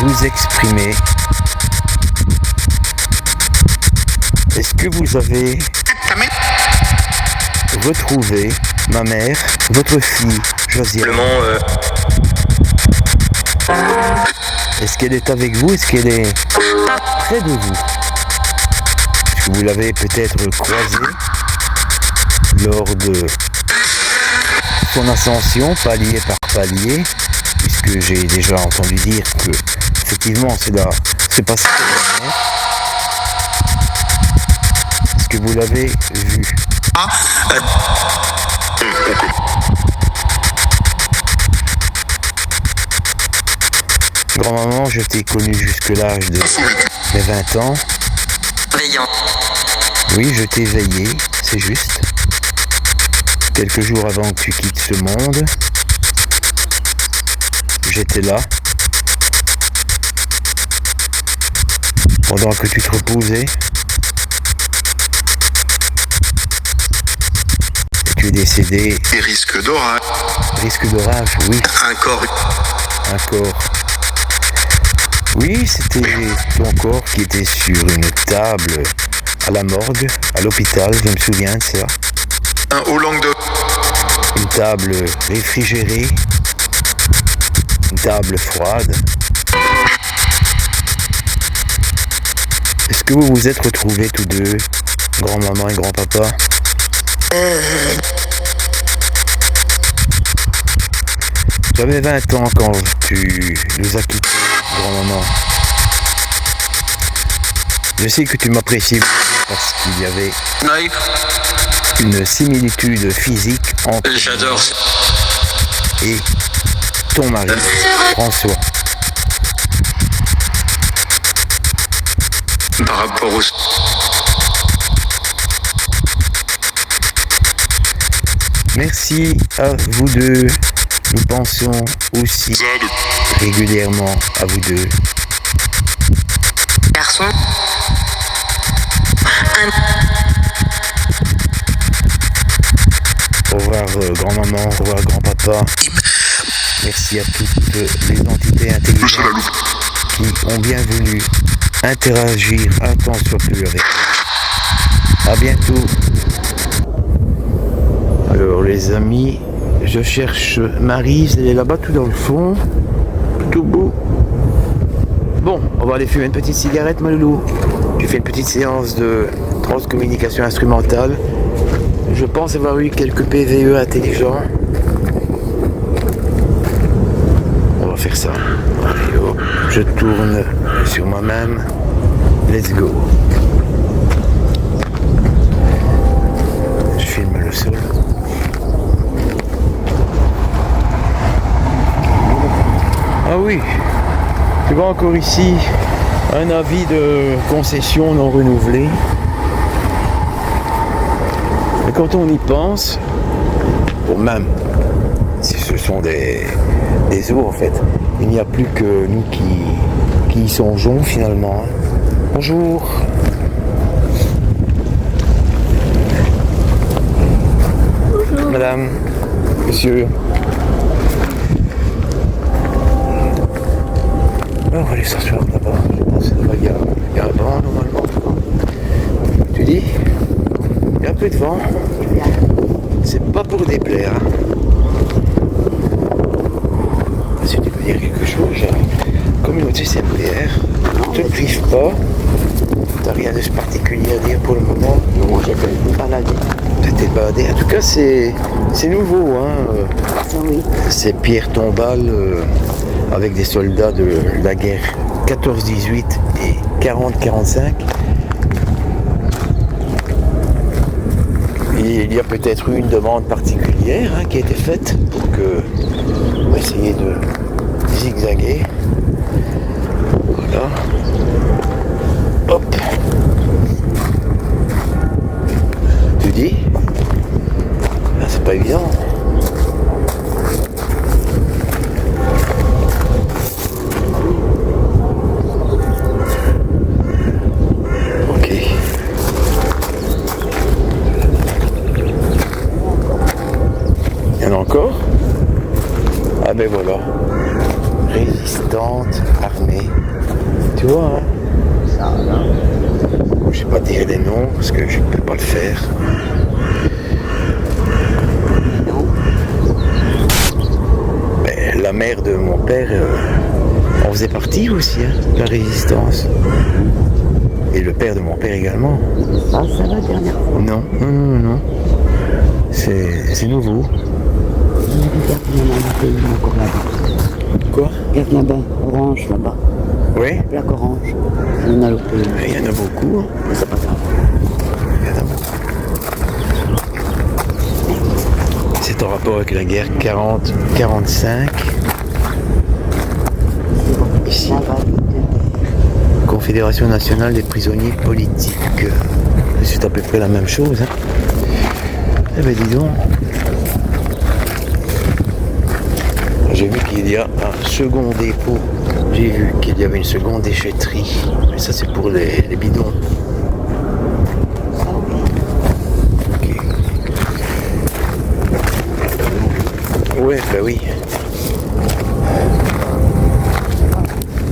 [SPEAKER 1] Vous exprimez Est-ce que vous avez retrouvé ma mère, votre fille, Josiane? Est-ce qu'elle est avec vous? Est-ce qu'elle est près de vous? Est-ce que vous l'avez peut-être croisée lors de son ascension, palier par palier, puisque j'ai déjà entendu dire que effectivement c'est passé. Est-ce que vous l'avez vu? Grand-maman, je t'ai connue jusque l'âge de mes 20 ans.
[SPEAKER 4] Veillant.
[SPEAKER 1] Oui, je t'ai veillé, c'est juste. Quelques jours avant que tu quittes ce monde, j'étais là. Pendant que tu te reposais. Et tu es décédé.
[SPEAKER 3] Des risques d'orage.
[SPEAKER 1] Risque d'orage, oui.
[SPEAKER 3] Un corps.
[SPEAKER 1] Un corps. Oui, c'était ton corps qui était sur une table à la morgue, à l'hôpital, je me souviens de ça.
[SPEAKER 3] Un haut langue de.
[SPEAKER 1] Une table réfrigérée, une table froide. Est-ce que vous vous êtes retrouvés tous deux, grand-maman et grand-papa? J'avais 20 ans quand tu nous as quittés, grand-maman. Je sais que tu m'apprécies parce qu'il y avait une similitude physique entre
[SPEAKER 3] J'adore.
[SPEAKER 1] et ton mari, François.
[SPEAKER 3] Par rapport aux.
[SPEAKER 1] Merci à vous deux. Nous pensons aussi régulièrement à vous deux.
[SPEAKER 4] Garçon.
[SPEAKER 1] Au revoir grand-maman, au revoir grand-papa. Merci à toutes les entités intelligentes qui ont bien voulu interagir un temps soit peu avec nous. À bientôt. Alors les amis, je cherche Maryse, elle est là-bas tout dans le fond, tout au bout. Bon, on va aller fumer une petite cigarette, ma loulou. J'ai fait une petite séance de transcommunication instrumentale. Je pense avoir eu quelques PVE intelligents. On va faire ça. Allez, hop, je tourne sur moi-même. Let's go. Je filme le sol. Ah oui, tu vois encore ici un avis de concession non renouvelé. Et quand on y pense, bon, même si ce sont des eaux en fait, il n'y a plus que nous qui y songeons finalement. Bonjour. Bonjour. Madame, monsieur. Alors, on va aller s'asseoir là-bas. Je pense que là-bas, il y a un banc normalement. Tu dis? Il y a un peu de vent. C'est pas pour déplaire. Si tu peux dire quelque chose, communauté CMPR, ne te prive pas. T'as rien de particulier à dire pour le moment?
[SPEAKER 2] Non, j'ai fait une balade.
[SPEAKER 1] T'étais baladé. En tout cas, c'est nouveau. Hein.
[SPEAKER 2] Oui.
[SPEAKER 1] C'est pierre tombale avec des soldats de la guerre 14-18 et 40-45. Il y a peut-être eu une demande particulière qui a été faite pour essayer de zigzaguer. Voilà. Hop. Tu dis? Ah, c'est pas évident. Ok. Il y en a encore? Ah ben voilà. Résistante, armée. Tu vois, hein?
[SPEAKER 2] Ça, là.
[SPEAKER 1] je ne vais pas dire les noms parce que je ne peux pas le faire. Mais la mère de mon père, on faisait partie aussi de la résistance. Et le père de mon père également.
[SPEAKER 2] Ah, ça va, dernière fois.
[SPEAKER 1] Non. C'est nouveau.
[SPEAKER 2] Encore là-bas.
[SPEAKER 1] Quoi?
[SPEAKER 2] Gafnabin, orange là-bas.
[SPEAKER 1] Oui.
[SPEAKER 2] Plaque orange. On a loupé.
[SPEAKER 1] Il y en a beaucoup. Hein.
[SPEAKER 2] C'est pas grave.
[SPEAKER 1] Il y en a beaucoup. C'est en rapport avec la guerre 40-45. Ici. Confédération nationale des prisonniers politiques. C'est à peu près la même chose. Hein. Eh ben dis donc. J'ai vu qu'il y a un second dépôt. J'ai vu qu'il y avait une seconde déchetterie. Mais ça c'est pour les bidons. Okay. Ouais, ben oui.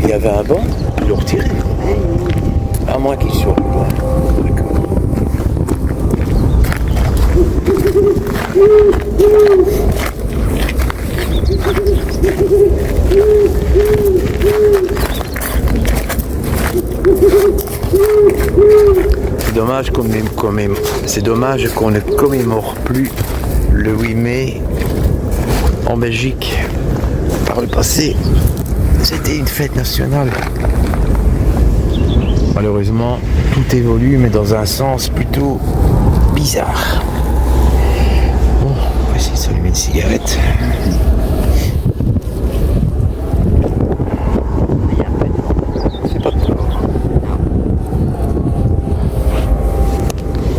[SPEAKER 1] Il y avait un banc, ils l'ont retiré. À moins qu'il soit loin. D'accord. C'est dommage qu'on ne commémore plus le 8 mai en Belgique. Par le passé, c'était une fête nationale. Malheureusement, tout évolue, mais dans un sens plutôt bizarre. Bon, on va essayer de s'allumer une cigarette. C'est pas trop.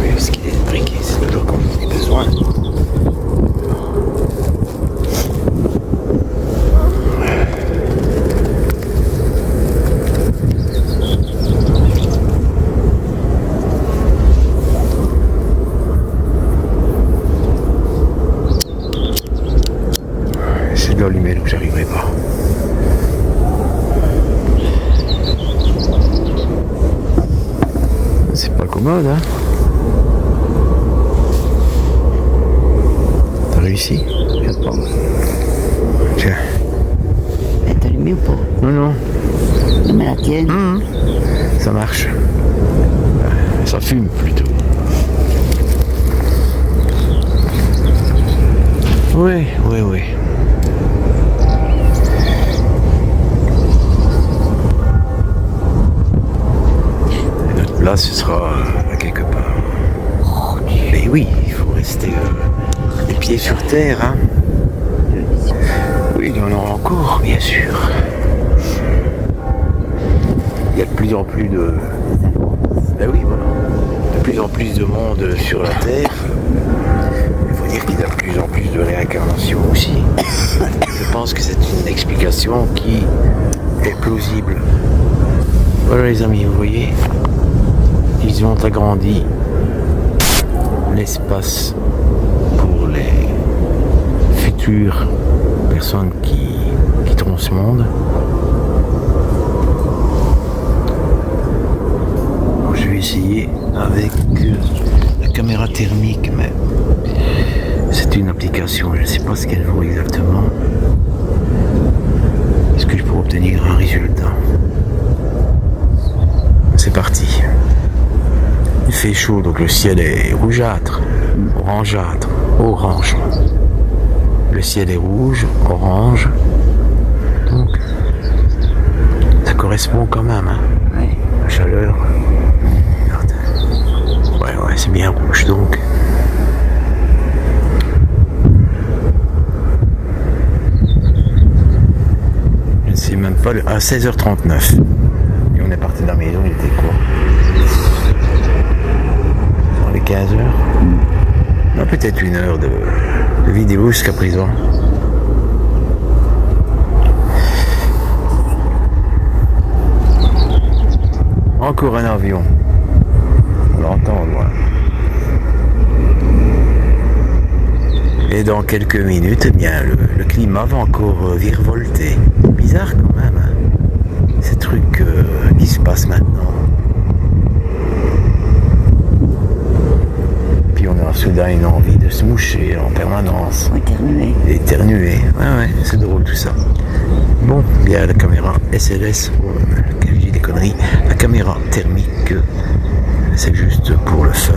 [SPEAKER 1] Oui, parce qu'il est briqué, c'est toujours quand on a besoin. Allumer donc j'arriverai pas. C'est pas commode, hein. T'as réussi?
[SPEAKER 2] Je pense.
[SPEAKER 1] Tiens.
[SPEAKER 2] Elle est allumée ou pas?
[SPEAKER 1] Non.
[SPEAKER 2] Non, mais la tienne.
[SPEAKER 1] Ça marche. Ça fume plutôt. Oui. Là, ce sera quelque part. Mais oui, il faut rester les pieds sur terre. Hein. Oui, il y en aura encore, bien sûr. Il y a de plus en plus de... Ben oui, voilà. De plus en plus de monde sur la Terre. Il faut dire qu'il y a de plus en plus de réincarnation aussi. Je pense que c'est une explication qui est plausible. Voilà les amis, vous voyez, ils ont agrandi l'espace pour les futures personnes qui quitteront ce monde. Bon, je vais essayer avec la caméra thermique, mais c'est une application, je ne sais pas ce qu'elle vaut exactement. Est-ce que je peux obtenir un résultat? C'est parti. Il fait chaud, donc le ciel est rougeâtre, orangeâtre, orange. Le ciel est rouge, orange. Donc, ça correspond quand même, hein.
[SPEAKER 2] Ouais.
[SPEAKER 1] La chaleur. Regarde. Ouais, c'est bien rouge, donc. Je ne sais même pas, à 16h39. Et on est parti de la maison, il était quoi? Dans les 15 heures. On a peut-être une heure de vidéo jusqu'à présent. Encore un avion. On l'entend loin. Et dans quelques minutes, eh bien, le climat va encore virevolter. Bizarre quand même, hein, ces trucs qui se passent maintenant. a une envie de se moucher en permanence.
[SPEAKER 2] Ou éternuer.
[SPEAKER 1] Éternuer. Ouais, c'est drôle tout ça. Bon, il y a la caméra SLS, je dis des conneries, la caméra thermique, c'est juste pour le fun.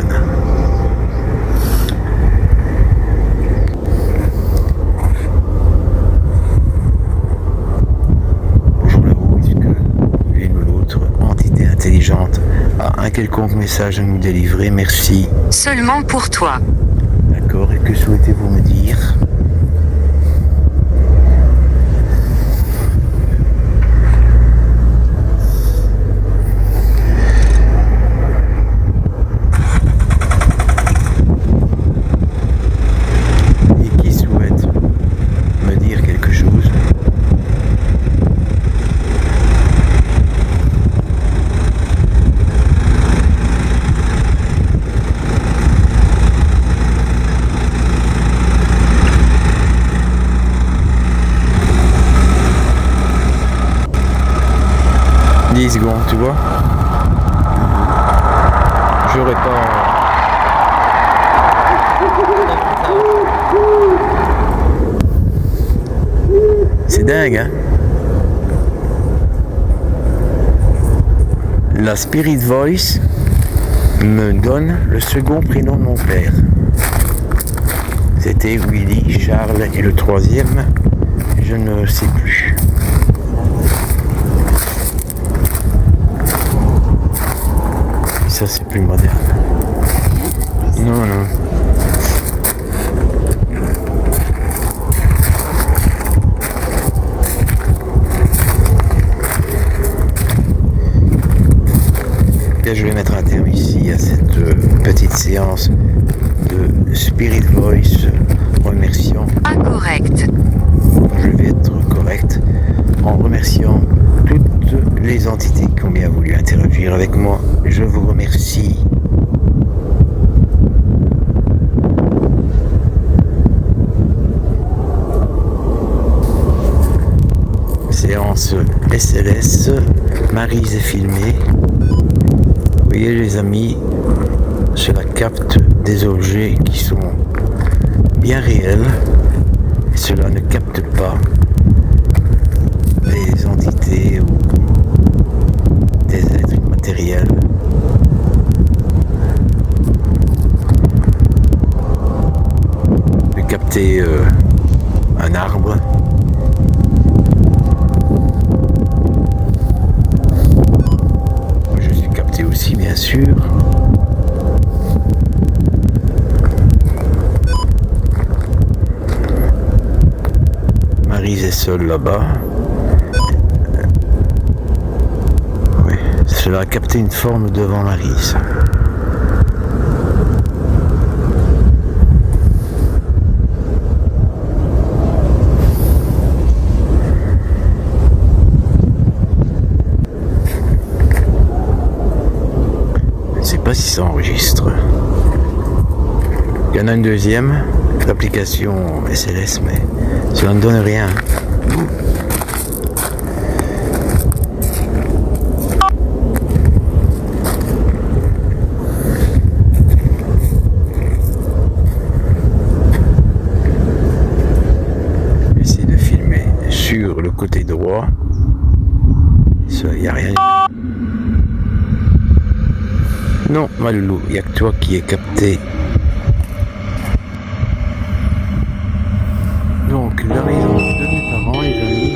[SPEAKER 1] Bonjour là-haut, est-ce que l'une ou l'autre entité intelligente a un quelconque message à nous délivrer? Merci.
[SPEAKER 4] Seulement pour toi.
[SPEAKER 1] D'accord, et que souhaitez-vous me dire? Et qui souhaite me dire quelque chose? Secondes, tu vois. J'aurais pas. C'est dingue, hein. La Spirit Voice me donne le second prénom de mon père. C'était Willy, Charles et le troisième, je ne sais plus. Ça c'est plus moderne. Non. Là, je vais mettre un terme ici à cette petite séance de Spirit Voice remerciant.
[SPEAKER 4] Incorrect.
[SPEAKER 1] Je vais être correct en remerciant toutes les entités qui ont bien voulu interagir avec moi. Je vous remercie. Séance SLS, Maryse est filmée. Vous voyez les amis, cela capte des objets qui sont bien réels. Et cela ne capte pas des entités ou des êtres immatériels. De capter un arbre. Je suis capté aussi bien sûr. Maryse est seule là-bas. Oui, cela a capté une forme devant Maryse. Je ne sais pas si ça enregistre. Il y en a une deuxième, l'application SLS, mais cela ne donne rien. Essayer de filmer sur le côté droit. Il n'y a rien. Non, ma loulou, il n'y a que toi qui est capté. Donc la maison de mes parents, les amis.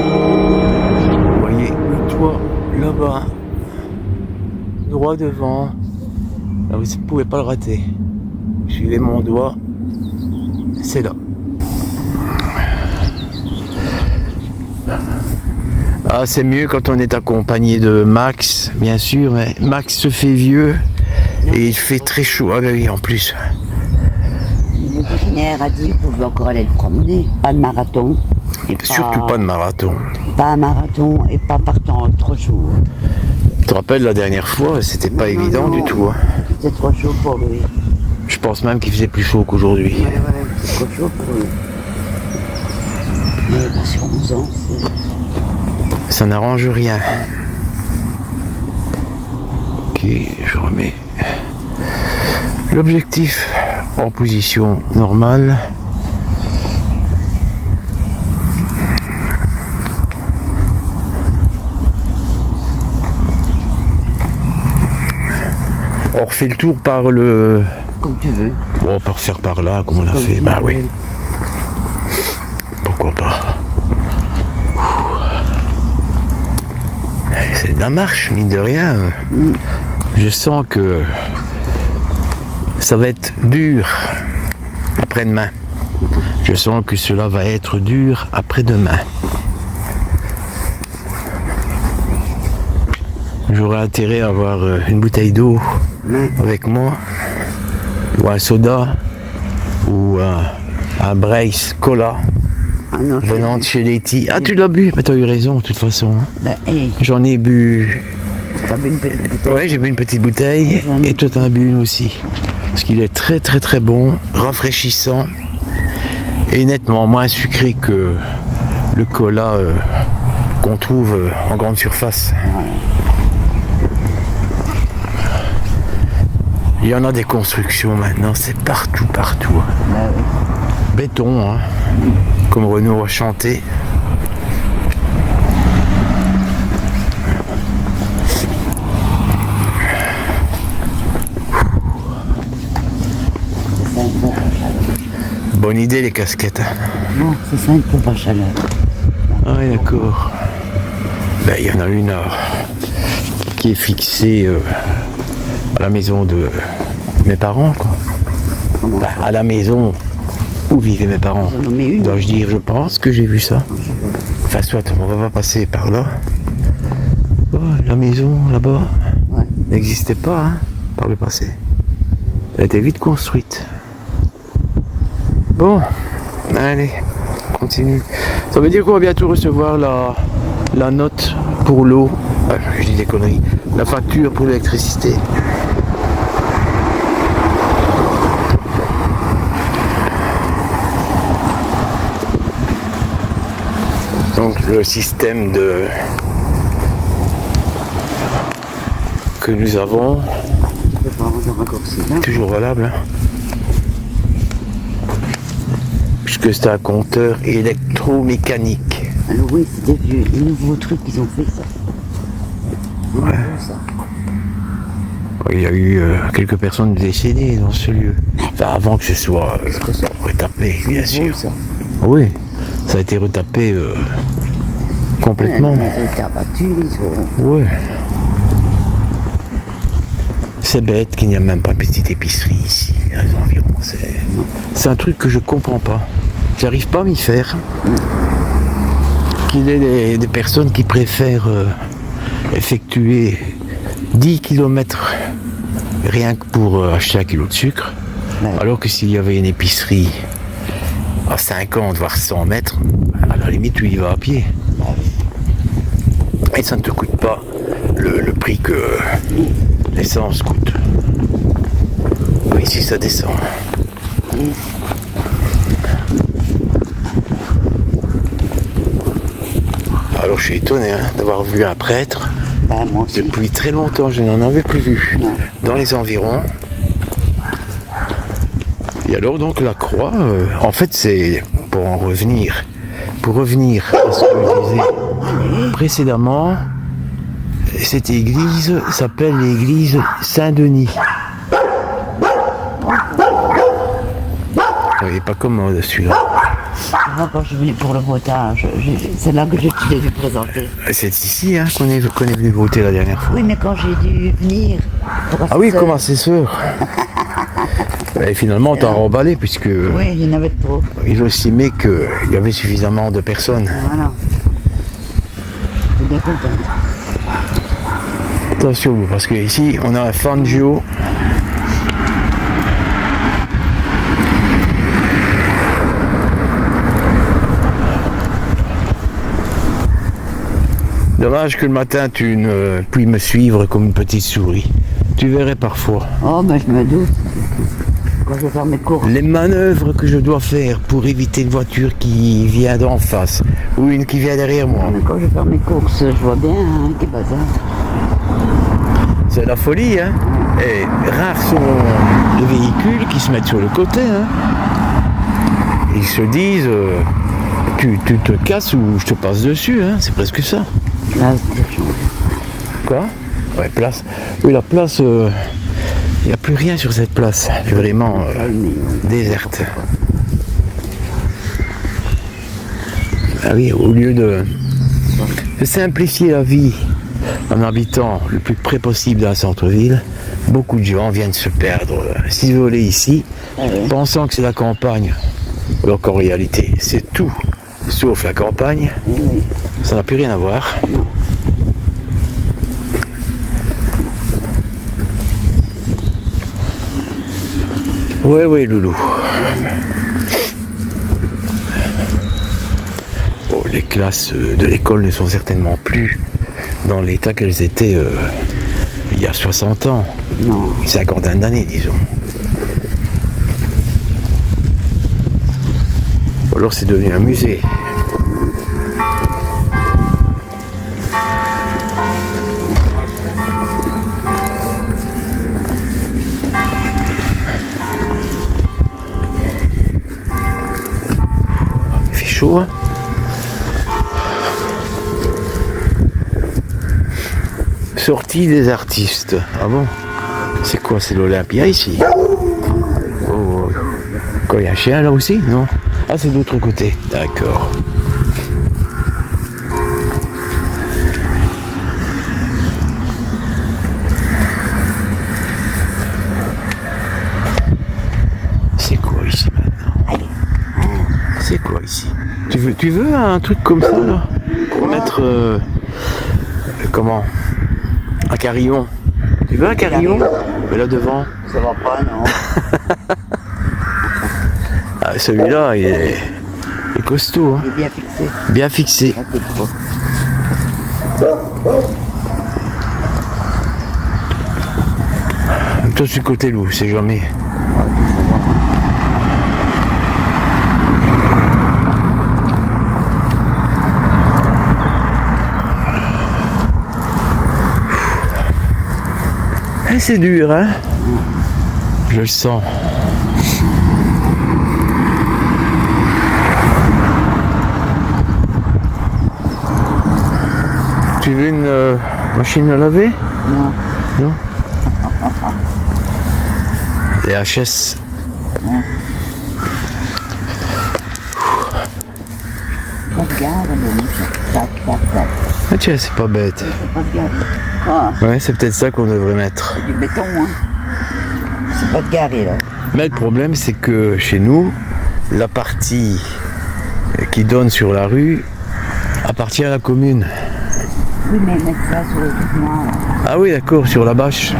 [SPEAKER 1] Vous voyez le toit là-bas, droit devant. Là, vous ne pouvez pas le rater. Suivez mon doigt, c'est là. Ah, c'est mieux quand on est accompagné de Max, bien sûr, mais Max se fait vieux et il fait très chaud. Ah ben oui, en plus.
[SPEAKER 2] Le vétérinaire a dit qu'on pouvait encore aller le promener. Pas de marathon. Et
[SPEAKER 1] Surtout pas de marathon.
[SPEAKER 2] Pas un marathon et pas partant trop chaud.
[SPEAKER 1] Tu te rappelles la dernière fois, c'était pas évident du tout. Hein.
[SPEAKER 2] C'était trop chaud pour lui.
[SPEAKER 1] Je pense même qu'il faisait plus chaud qu'aujourd'hui.
[SPEAKER 2] Ouais, c'est trop chaud pour lui. Mais pas sur 11 ans,
[SPEAKER 1] ça n'arrange rien. Ok, je remets l'objectif en position normale. On refait le tour par le...
[SPEAKER 2] Comme tu veux.
[SPEAKER 1] Bon, on peut refaire par là, comme on l'a fait. Bah oui. Pourquoi pas. C'est de la marche, mine de rien. Je sens que ça va être dur après-demain. Je sens que cela va être dur après-demain. J'aurais intérêt à avoir une bouteille d'eau avec moi, ou un soda, ou un Brace Cola
[SPEAKER 2] non,
[SPEAKER 1] venant de chez Letty. Ah, tu l'as bu? Mais t'as eu raison, de toute façon.
[SPEAKER 2] Ben, hey,
[SPEAKER 1] J'en ai bu.
[SPEAKER 2] t'as bu une petite bouteille.
[SPEAKER 1] Ouais, j'ai bu une petite bouteille, et toi t'en as bu une aussi. Parce qu'il est très très très bon, rafraîchissant, et nettement moins sucré que le cola qu'on trouve en grande surface. Il y en a des constructions maintenant, c'est partout, partout.
[SPEAKER 2] Ben oui.
[SPEAKER 1] Béton, hein, comme Renaud a chanté. Bonne idée les casquettes.
[SPEAKER 2] Non, c'est ça une pompe à chaleur.
[SPEAKER 1] Ah oui, d'accord. Ben, il y en a une qui est fixée à la maison de mes parents, quoi. Ben, à la maison où vivaient mes parents.
[SPEAKER 2] J'en ai mis une.
[SPEAKER 1] Dois-je dire, je pense que j'ai vu ça. Enfin, soit, on va pas passer par là. Oh, la maison, là-bas,
[SPEAKER 2] Ouais.
[SPEAKER 1] n'existait pas, hein, par le passé. Elle a été vite construite. Bon, allez, on continue. Ça veut dire qu'on va bientôt recevoir la note pour l'eau. Ah, je dis des conneries. La facture pour l'électricité. Donc le système que nous avons,
[SPEAKER 2] Je peux pas avoir de raccourci là.
[SPEAKER 1] toujours valable, hein, puisque c'est un compteur électromécanique.
[SPEAKER 2] Alors oui, c'est des vieux, des nouveaux trucs qu'ils ont fait ça. C'est nouveau, ça.
[SPEAKER 1] Il y a eu quelques personnes décédées dans ce lieu. Enfin, avant que ce soit retapé, bien sûr.
[SPEAKER 2] Ça.
[SPEAKER 1] Oui, ça a été retapé complètement.
[SPEAKER 2] Ils ont été abattus, ils ont...
[SPEAKER 1] Oui. C'est bête qu'il n'y a même pas une petite épicerie ici, à les environs. C'est un truc que je comprends pas. J'arrive pas à m'y faire. Qu'il y ait des personnes qui préfèrent effectuer 10 km rien que pour acheter un kilo de sucre,
[SPEAKER 2] Ouais.
[SPEAKER 1] alors que s'il y avait une épicerie à 50 voire 100 mètres, à la limite tu y vas à pied. Et ça ne te coûte pas le prix que l'essence coûte. Ici ça descend. Alors je suis étonné d'avoir vu un prêtre.
[SPEAKER 2] Ben, moi aussi.
[SPEAKER 1] Depuis très longtemps, je n'en avais plus vu
[SPEAKER 2] Non.
[SPEAKER 1] dans les environs. Et alors donc la croix, en fait c'est pour revenir à ce que je disais précédemment, cette église s'appelle l'église Saint-Denis. Oui, pas commode celui-là.
[SPEAKER 2] Moi, quand je venais pour le votage, c'est là que je l'ai vu présenter.
[SPEAKER 1] C'est ici qu'on est venu voter la dernière fois.
[SPEAKER 2] Oui, mais quand j'ai dû venir... pour
[SPEAKER 1] Ah oui,
[SPEAKER 2] assister-
[SPEAKER 1] comme assesseur. Et finalement, on t'a remballé puisque
[SPEAKER 2] Oui, il y en avait trop.
[SPEAKER 1] ils ont estimé qu'il y avait suffisamment de personnes.
[SPEAKER 2] Voilà. Je suis bien contente.
[SPEAKER 1] Attention, parce que ici, on a un Fangio. Dommage que le matin, tu ne puisses me suivre comme une petite souris. Tu verrais parfois
[SPEAKER 2] Oh, ben je me doute. Quand je vais faire mes courses.
[SPEAKER 1] les manœuvres que je dois faire pour éviter une voiture qui vient d'en face ou une qui vient derrière moi.
[SPEAKER 2] Mais quand je vais faire mes courses, je vois bien, hein, quel bazar.
[SPEAKER 1] C'est la folie, hein. Et rares sont les véhicules qui se mettent sur le côté, hein. Ils se disent, tu te casses ou je te passe dessus, hein. C'est presque ça.
[SPEAKER 2] Place d'urgence.
[SPEAKER 1] Quoi? Ouais, place. Oui, la place, il n'y a plus rien sur cette place. Elle est vraiment déserte. Ah oui, au lieu de simplifier la vie en habitant le plus près possible d'un centre-ville, beaucoup de gens viennent se perdre, s'isoler ici, pensant que c'est la campagne. Alors qu'en réalité, c'est tout, sauf la campagne. Ça n'a plus rien à voir. Ouais, loulou. Bon, les classes de l'école ne sont certainement plus dans l'état qu'elles étaient il y a 60 ans.
[SPEAKER 2] Non.
[SPEAKER 1] Une cinquantaine d'années, disons. Ou alors c'est devenu un musée. Il fait chaud, hein? Sortie des artistes. Ah bon? C'est quoi? C'est l'Olympia ici? Oh. Quoi, il y a un chien là aussi? Non? Ah, c'est de l'autre côté. D'accord. C'est quoi ici maintenant? C'est quoi ici? Tu veux un truc comme ça là? Pour mettre... comment? Un carillon. Tu veux un carillon? Mais là devant.
[SPEAKER 2] Ça va pas, non.
[SPEAKER 1] Ah, celui-là, il est costaud. Hein.
[SPEAKER 2] Il est bien fixé.
[SPEAKER 1] Bien fixé.
[SPEAKER 2] Un peu trop.
[SPEAKER 1] Toi, je suis côté loup, c'est jamais. Eh, c'est dur, hein? Je le sens. Tu veux une machine à laver?
[SPEAKER 2] Non.
[SPEAKER 1] Non? Les HS.
[SPEAKER 2] Regarde, tac, tac, tac.
[SPEAKER 1] Ah tiens, c'est pas bête.
[SPEAKER 2] Regarde. Ah,
[SPEAKER 1] Ouais, c'est peut-être ça qu'on devrait mettre.
[SPEAKER 2] c'est du béton, hein. C'est pas de garer, là.
[SPEAKER 1] Mais le problème, c'est que chez nous, la partie qui donne sur la rue appartient à la commune.
[SPEAKER 2] Oui, mais mettre ça sur le truc noir, là.
[SPEAKER 1] Ah oui, d'accord, sur la bâche.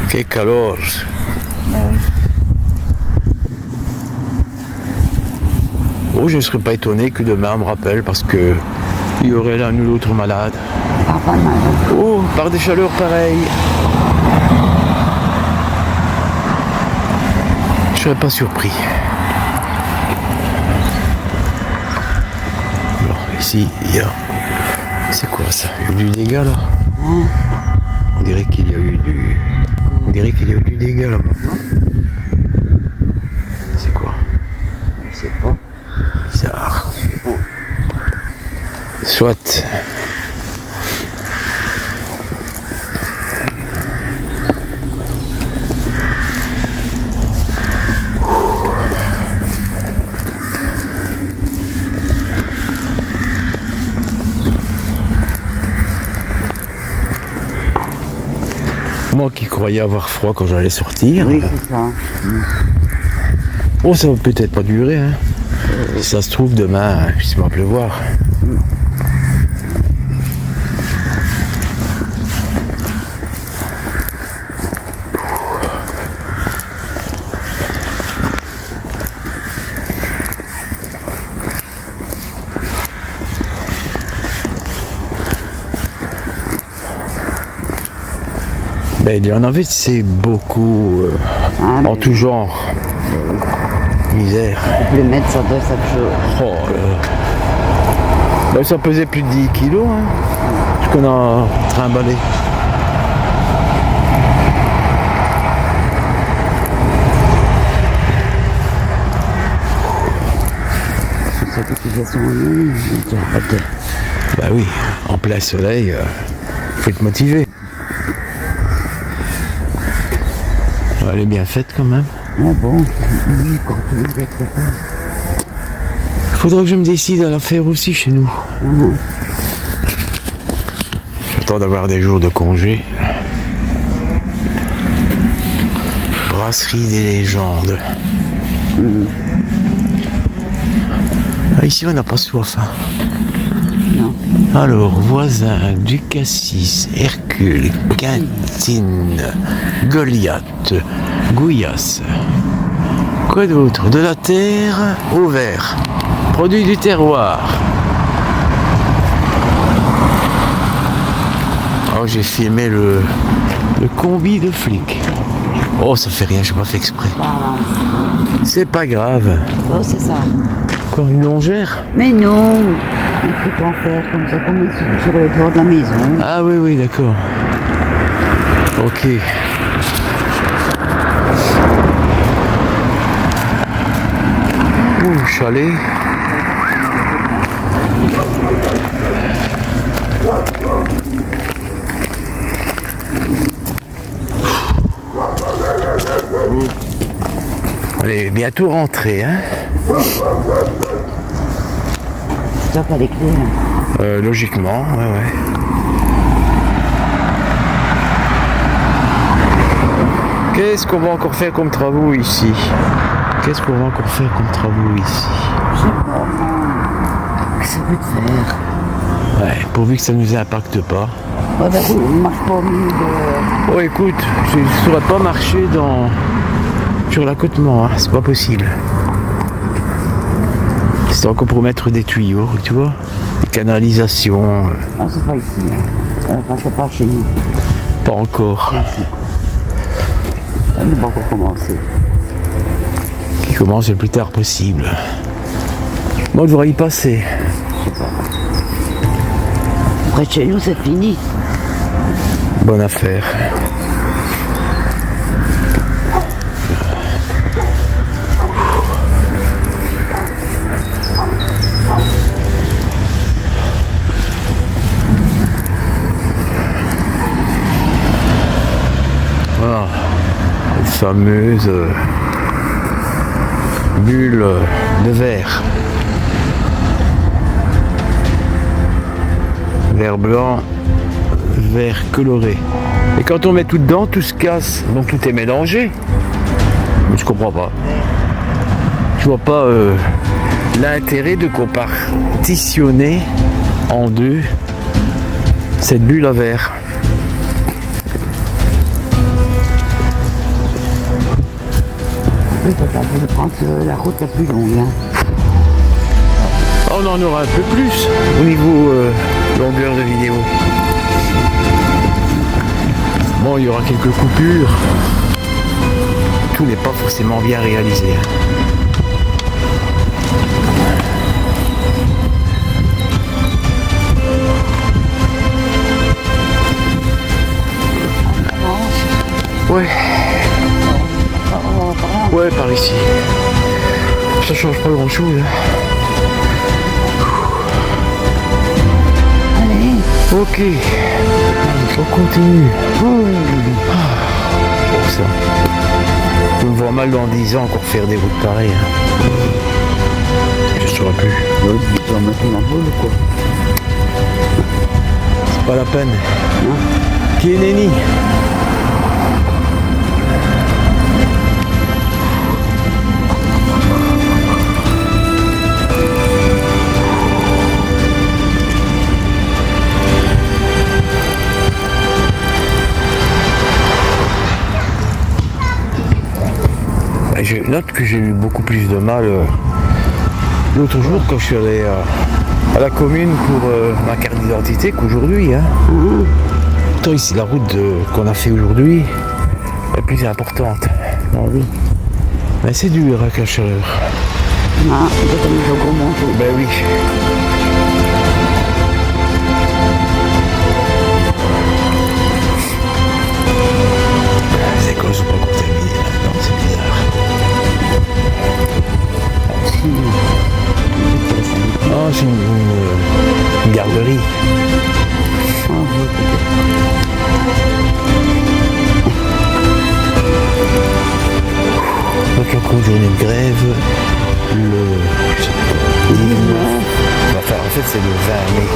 [SPEAKER 1] Que calor. Oh, je ne serais pas étonné que demain on me rappelle parce que il y aurait l'un ou l'autre malade.
[SPEAKER 2] Ah, pas mal.
[SPEAKER 1] Oh, par des chaleurs pareilles. Je serais pas surpris. Alors, ici, il y a... C'est quoi ça? Il y a eu du dégât là? On dirait qu'il y a eu du... On dirait qu'il y a eu du dégât là-bas. C'est quoi?
[SPEAKER 2] Je sais pas.
[SPEAKER 1] Bizarre. Soit. Moi qui croyais avoir froid quand j'allais sortir.
[SPEAKER 2] Oui, c'est ça.
[SPEAKER 1] Oh, ça va peut-être pas durer, hein. Si ça se trouve, demain, il va pleuvoir. Ben, il y en avait, c'est beaucoup, en tout genre. Misère.
[SPEAKER 2] Plus mettre ça doit chaque jour.
[SPEAKER 1] Oh là. Bah, ça pesait plus de 10 kilos, hein. Ce qu'on a trimballé.
[SPEAKER 2] Cette utilisation en ligne, tu vas pas te...
[SPEAKER 1] Bah oui, en plein soleil, faut être motivé. Elle est bien faite quand même.
[SPEAKER 2] Ah bon, oui, quand tu veux être fait.
[SPEAKER 1] Faudra que je me décide à la faire aussi chez nous. J'attends d'avoir des jours de congé. Brasserie des légendes. Ah, ici on n'a pas soif. Hein.
[SPEAKER 2] Non.
[SPEAKER 1] Alors, voisin, Ducassis, Hercule, Quintine, Goliath, Gouillasse. Quoi d'autre? De la terre au vert. Produit du terroir. Oh, j'ai filmé le combi de flic. Oh, ça fait rien, j'ai pas fait exprès. C'est pas grave.
[SPEAKER 2] Oh, c'est ça.
[SPEAKER 1] Encore une longère?
[SPEAKER 2] Mais non, il faut en faire comme ça, comme sur le toit de la maison.
[SPEAKER 1] Ah oui, oui, d'accord. Ok. Ouh, chalet. Allez, bientôt rentré, hein.
[SPEAKER 2] Tu as pas les clés, là.
[SPEAKER 1] Logiquement, ouais. Qu'est-ce qu'on va encore faire comme travaux ici?
[SPEAKER 2] Je sais pas, qu'est-ce que ça peut te faire?
[SPEAKER 1] Ouais, pourvu que ça ne nous impacte pas.
[SPEAKER 2] Ouais, bah oui, on marche pas au milieu de...
[SPEAKER 1] Oh, écoute, je ne saurais pas marcher sur l'accotement, hein. C'est pas possible. C'est encore pour mettre des tuyaux, tu vois, des canalisations.
[SPEAKER 2] Non, c'est pas ici, hein. C'est pas chez nous.
[SPEAKER 1] Pas encore.
[SPEAKER 2] On n'a pas encore commencé.
[SPEAKER 1] Qui commence le plus tard possible. Moi, je devrais y passer.
[SPEAKER 2] Je sais pas. Près de chez nous, c'est fini.
[SPEAKER 1] Bonne affaire. Voilà. Cette fameuse bulle de verre. Vert blanc, vert coloré. Et quand on met tout dedans, tout se casse. Donc tout est mélangé. Je comprends pas. Je vois pas l'intérêt de compartitionner en deux cette bulle à verre.
[SPEAKER 2] Oui, t'as voulu prendre la route la plus longue, hein.
[SPEAKER 1] On en aura un peu plus au niveau longueur de vidéo. Bon, il y aura quelques coupures. Tout n'est pas forcément bien réalisé. Ouais. Ouais, par ici. Ça change pas grand chose.
[SPEAKER 2] Allez.
[SPEAKER 1] Ok. On continue. Pour ça. Je me vois mal dans 10 ans encore faire des routes pareilles. Hein. Je ne saurais plus.
[SPEAKER 2] Ouais, tu vas mettre la boule ou quoi?
[SPEAKER 1] C'est pas la peine. Qui est Nenni? Je note que j'ai eu beaucoup plus de mal l'autre jour quand je suis allé à la commune pour ma carte d'identité qu'aujourd'hui. Hein. Pourtant ici la route qu'on a fait aujourd'hui est plus importante.
[SPEAKER 2] Ah oui.
[SPEAKER 1] Mais c'est dur avec la chaleur.
[SPEAKER 2] Ah, peut-être un gros manteau.
[SPEAKER 1] Ben oui. Les écoles sont pas contaminées maintenant, c'est bizarre. Oh, c'est une garderie.
[SPEAKER 2] Ah, oui,
[SPEAKER 1] Donc encore une journée de grève, je sais pas, 19. Enfin, en fait, c'est le 20 mai.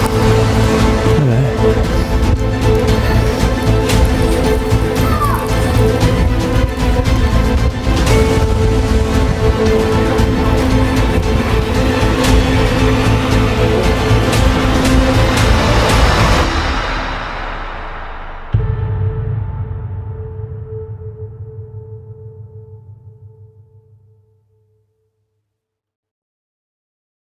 [SPEAKER 1] Voilà.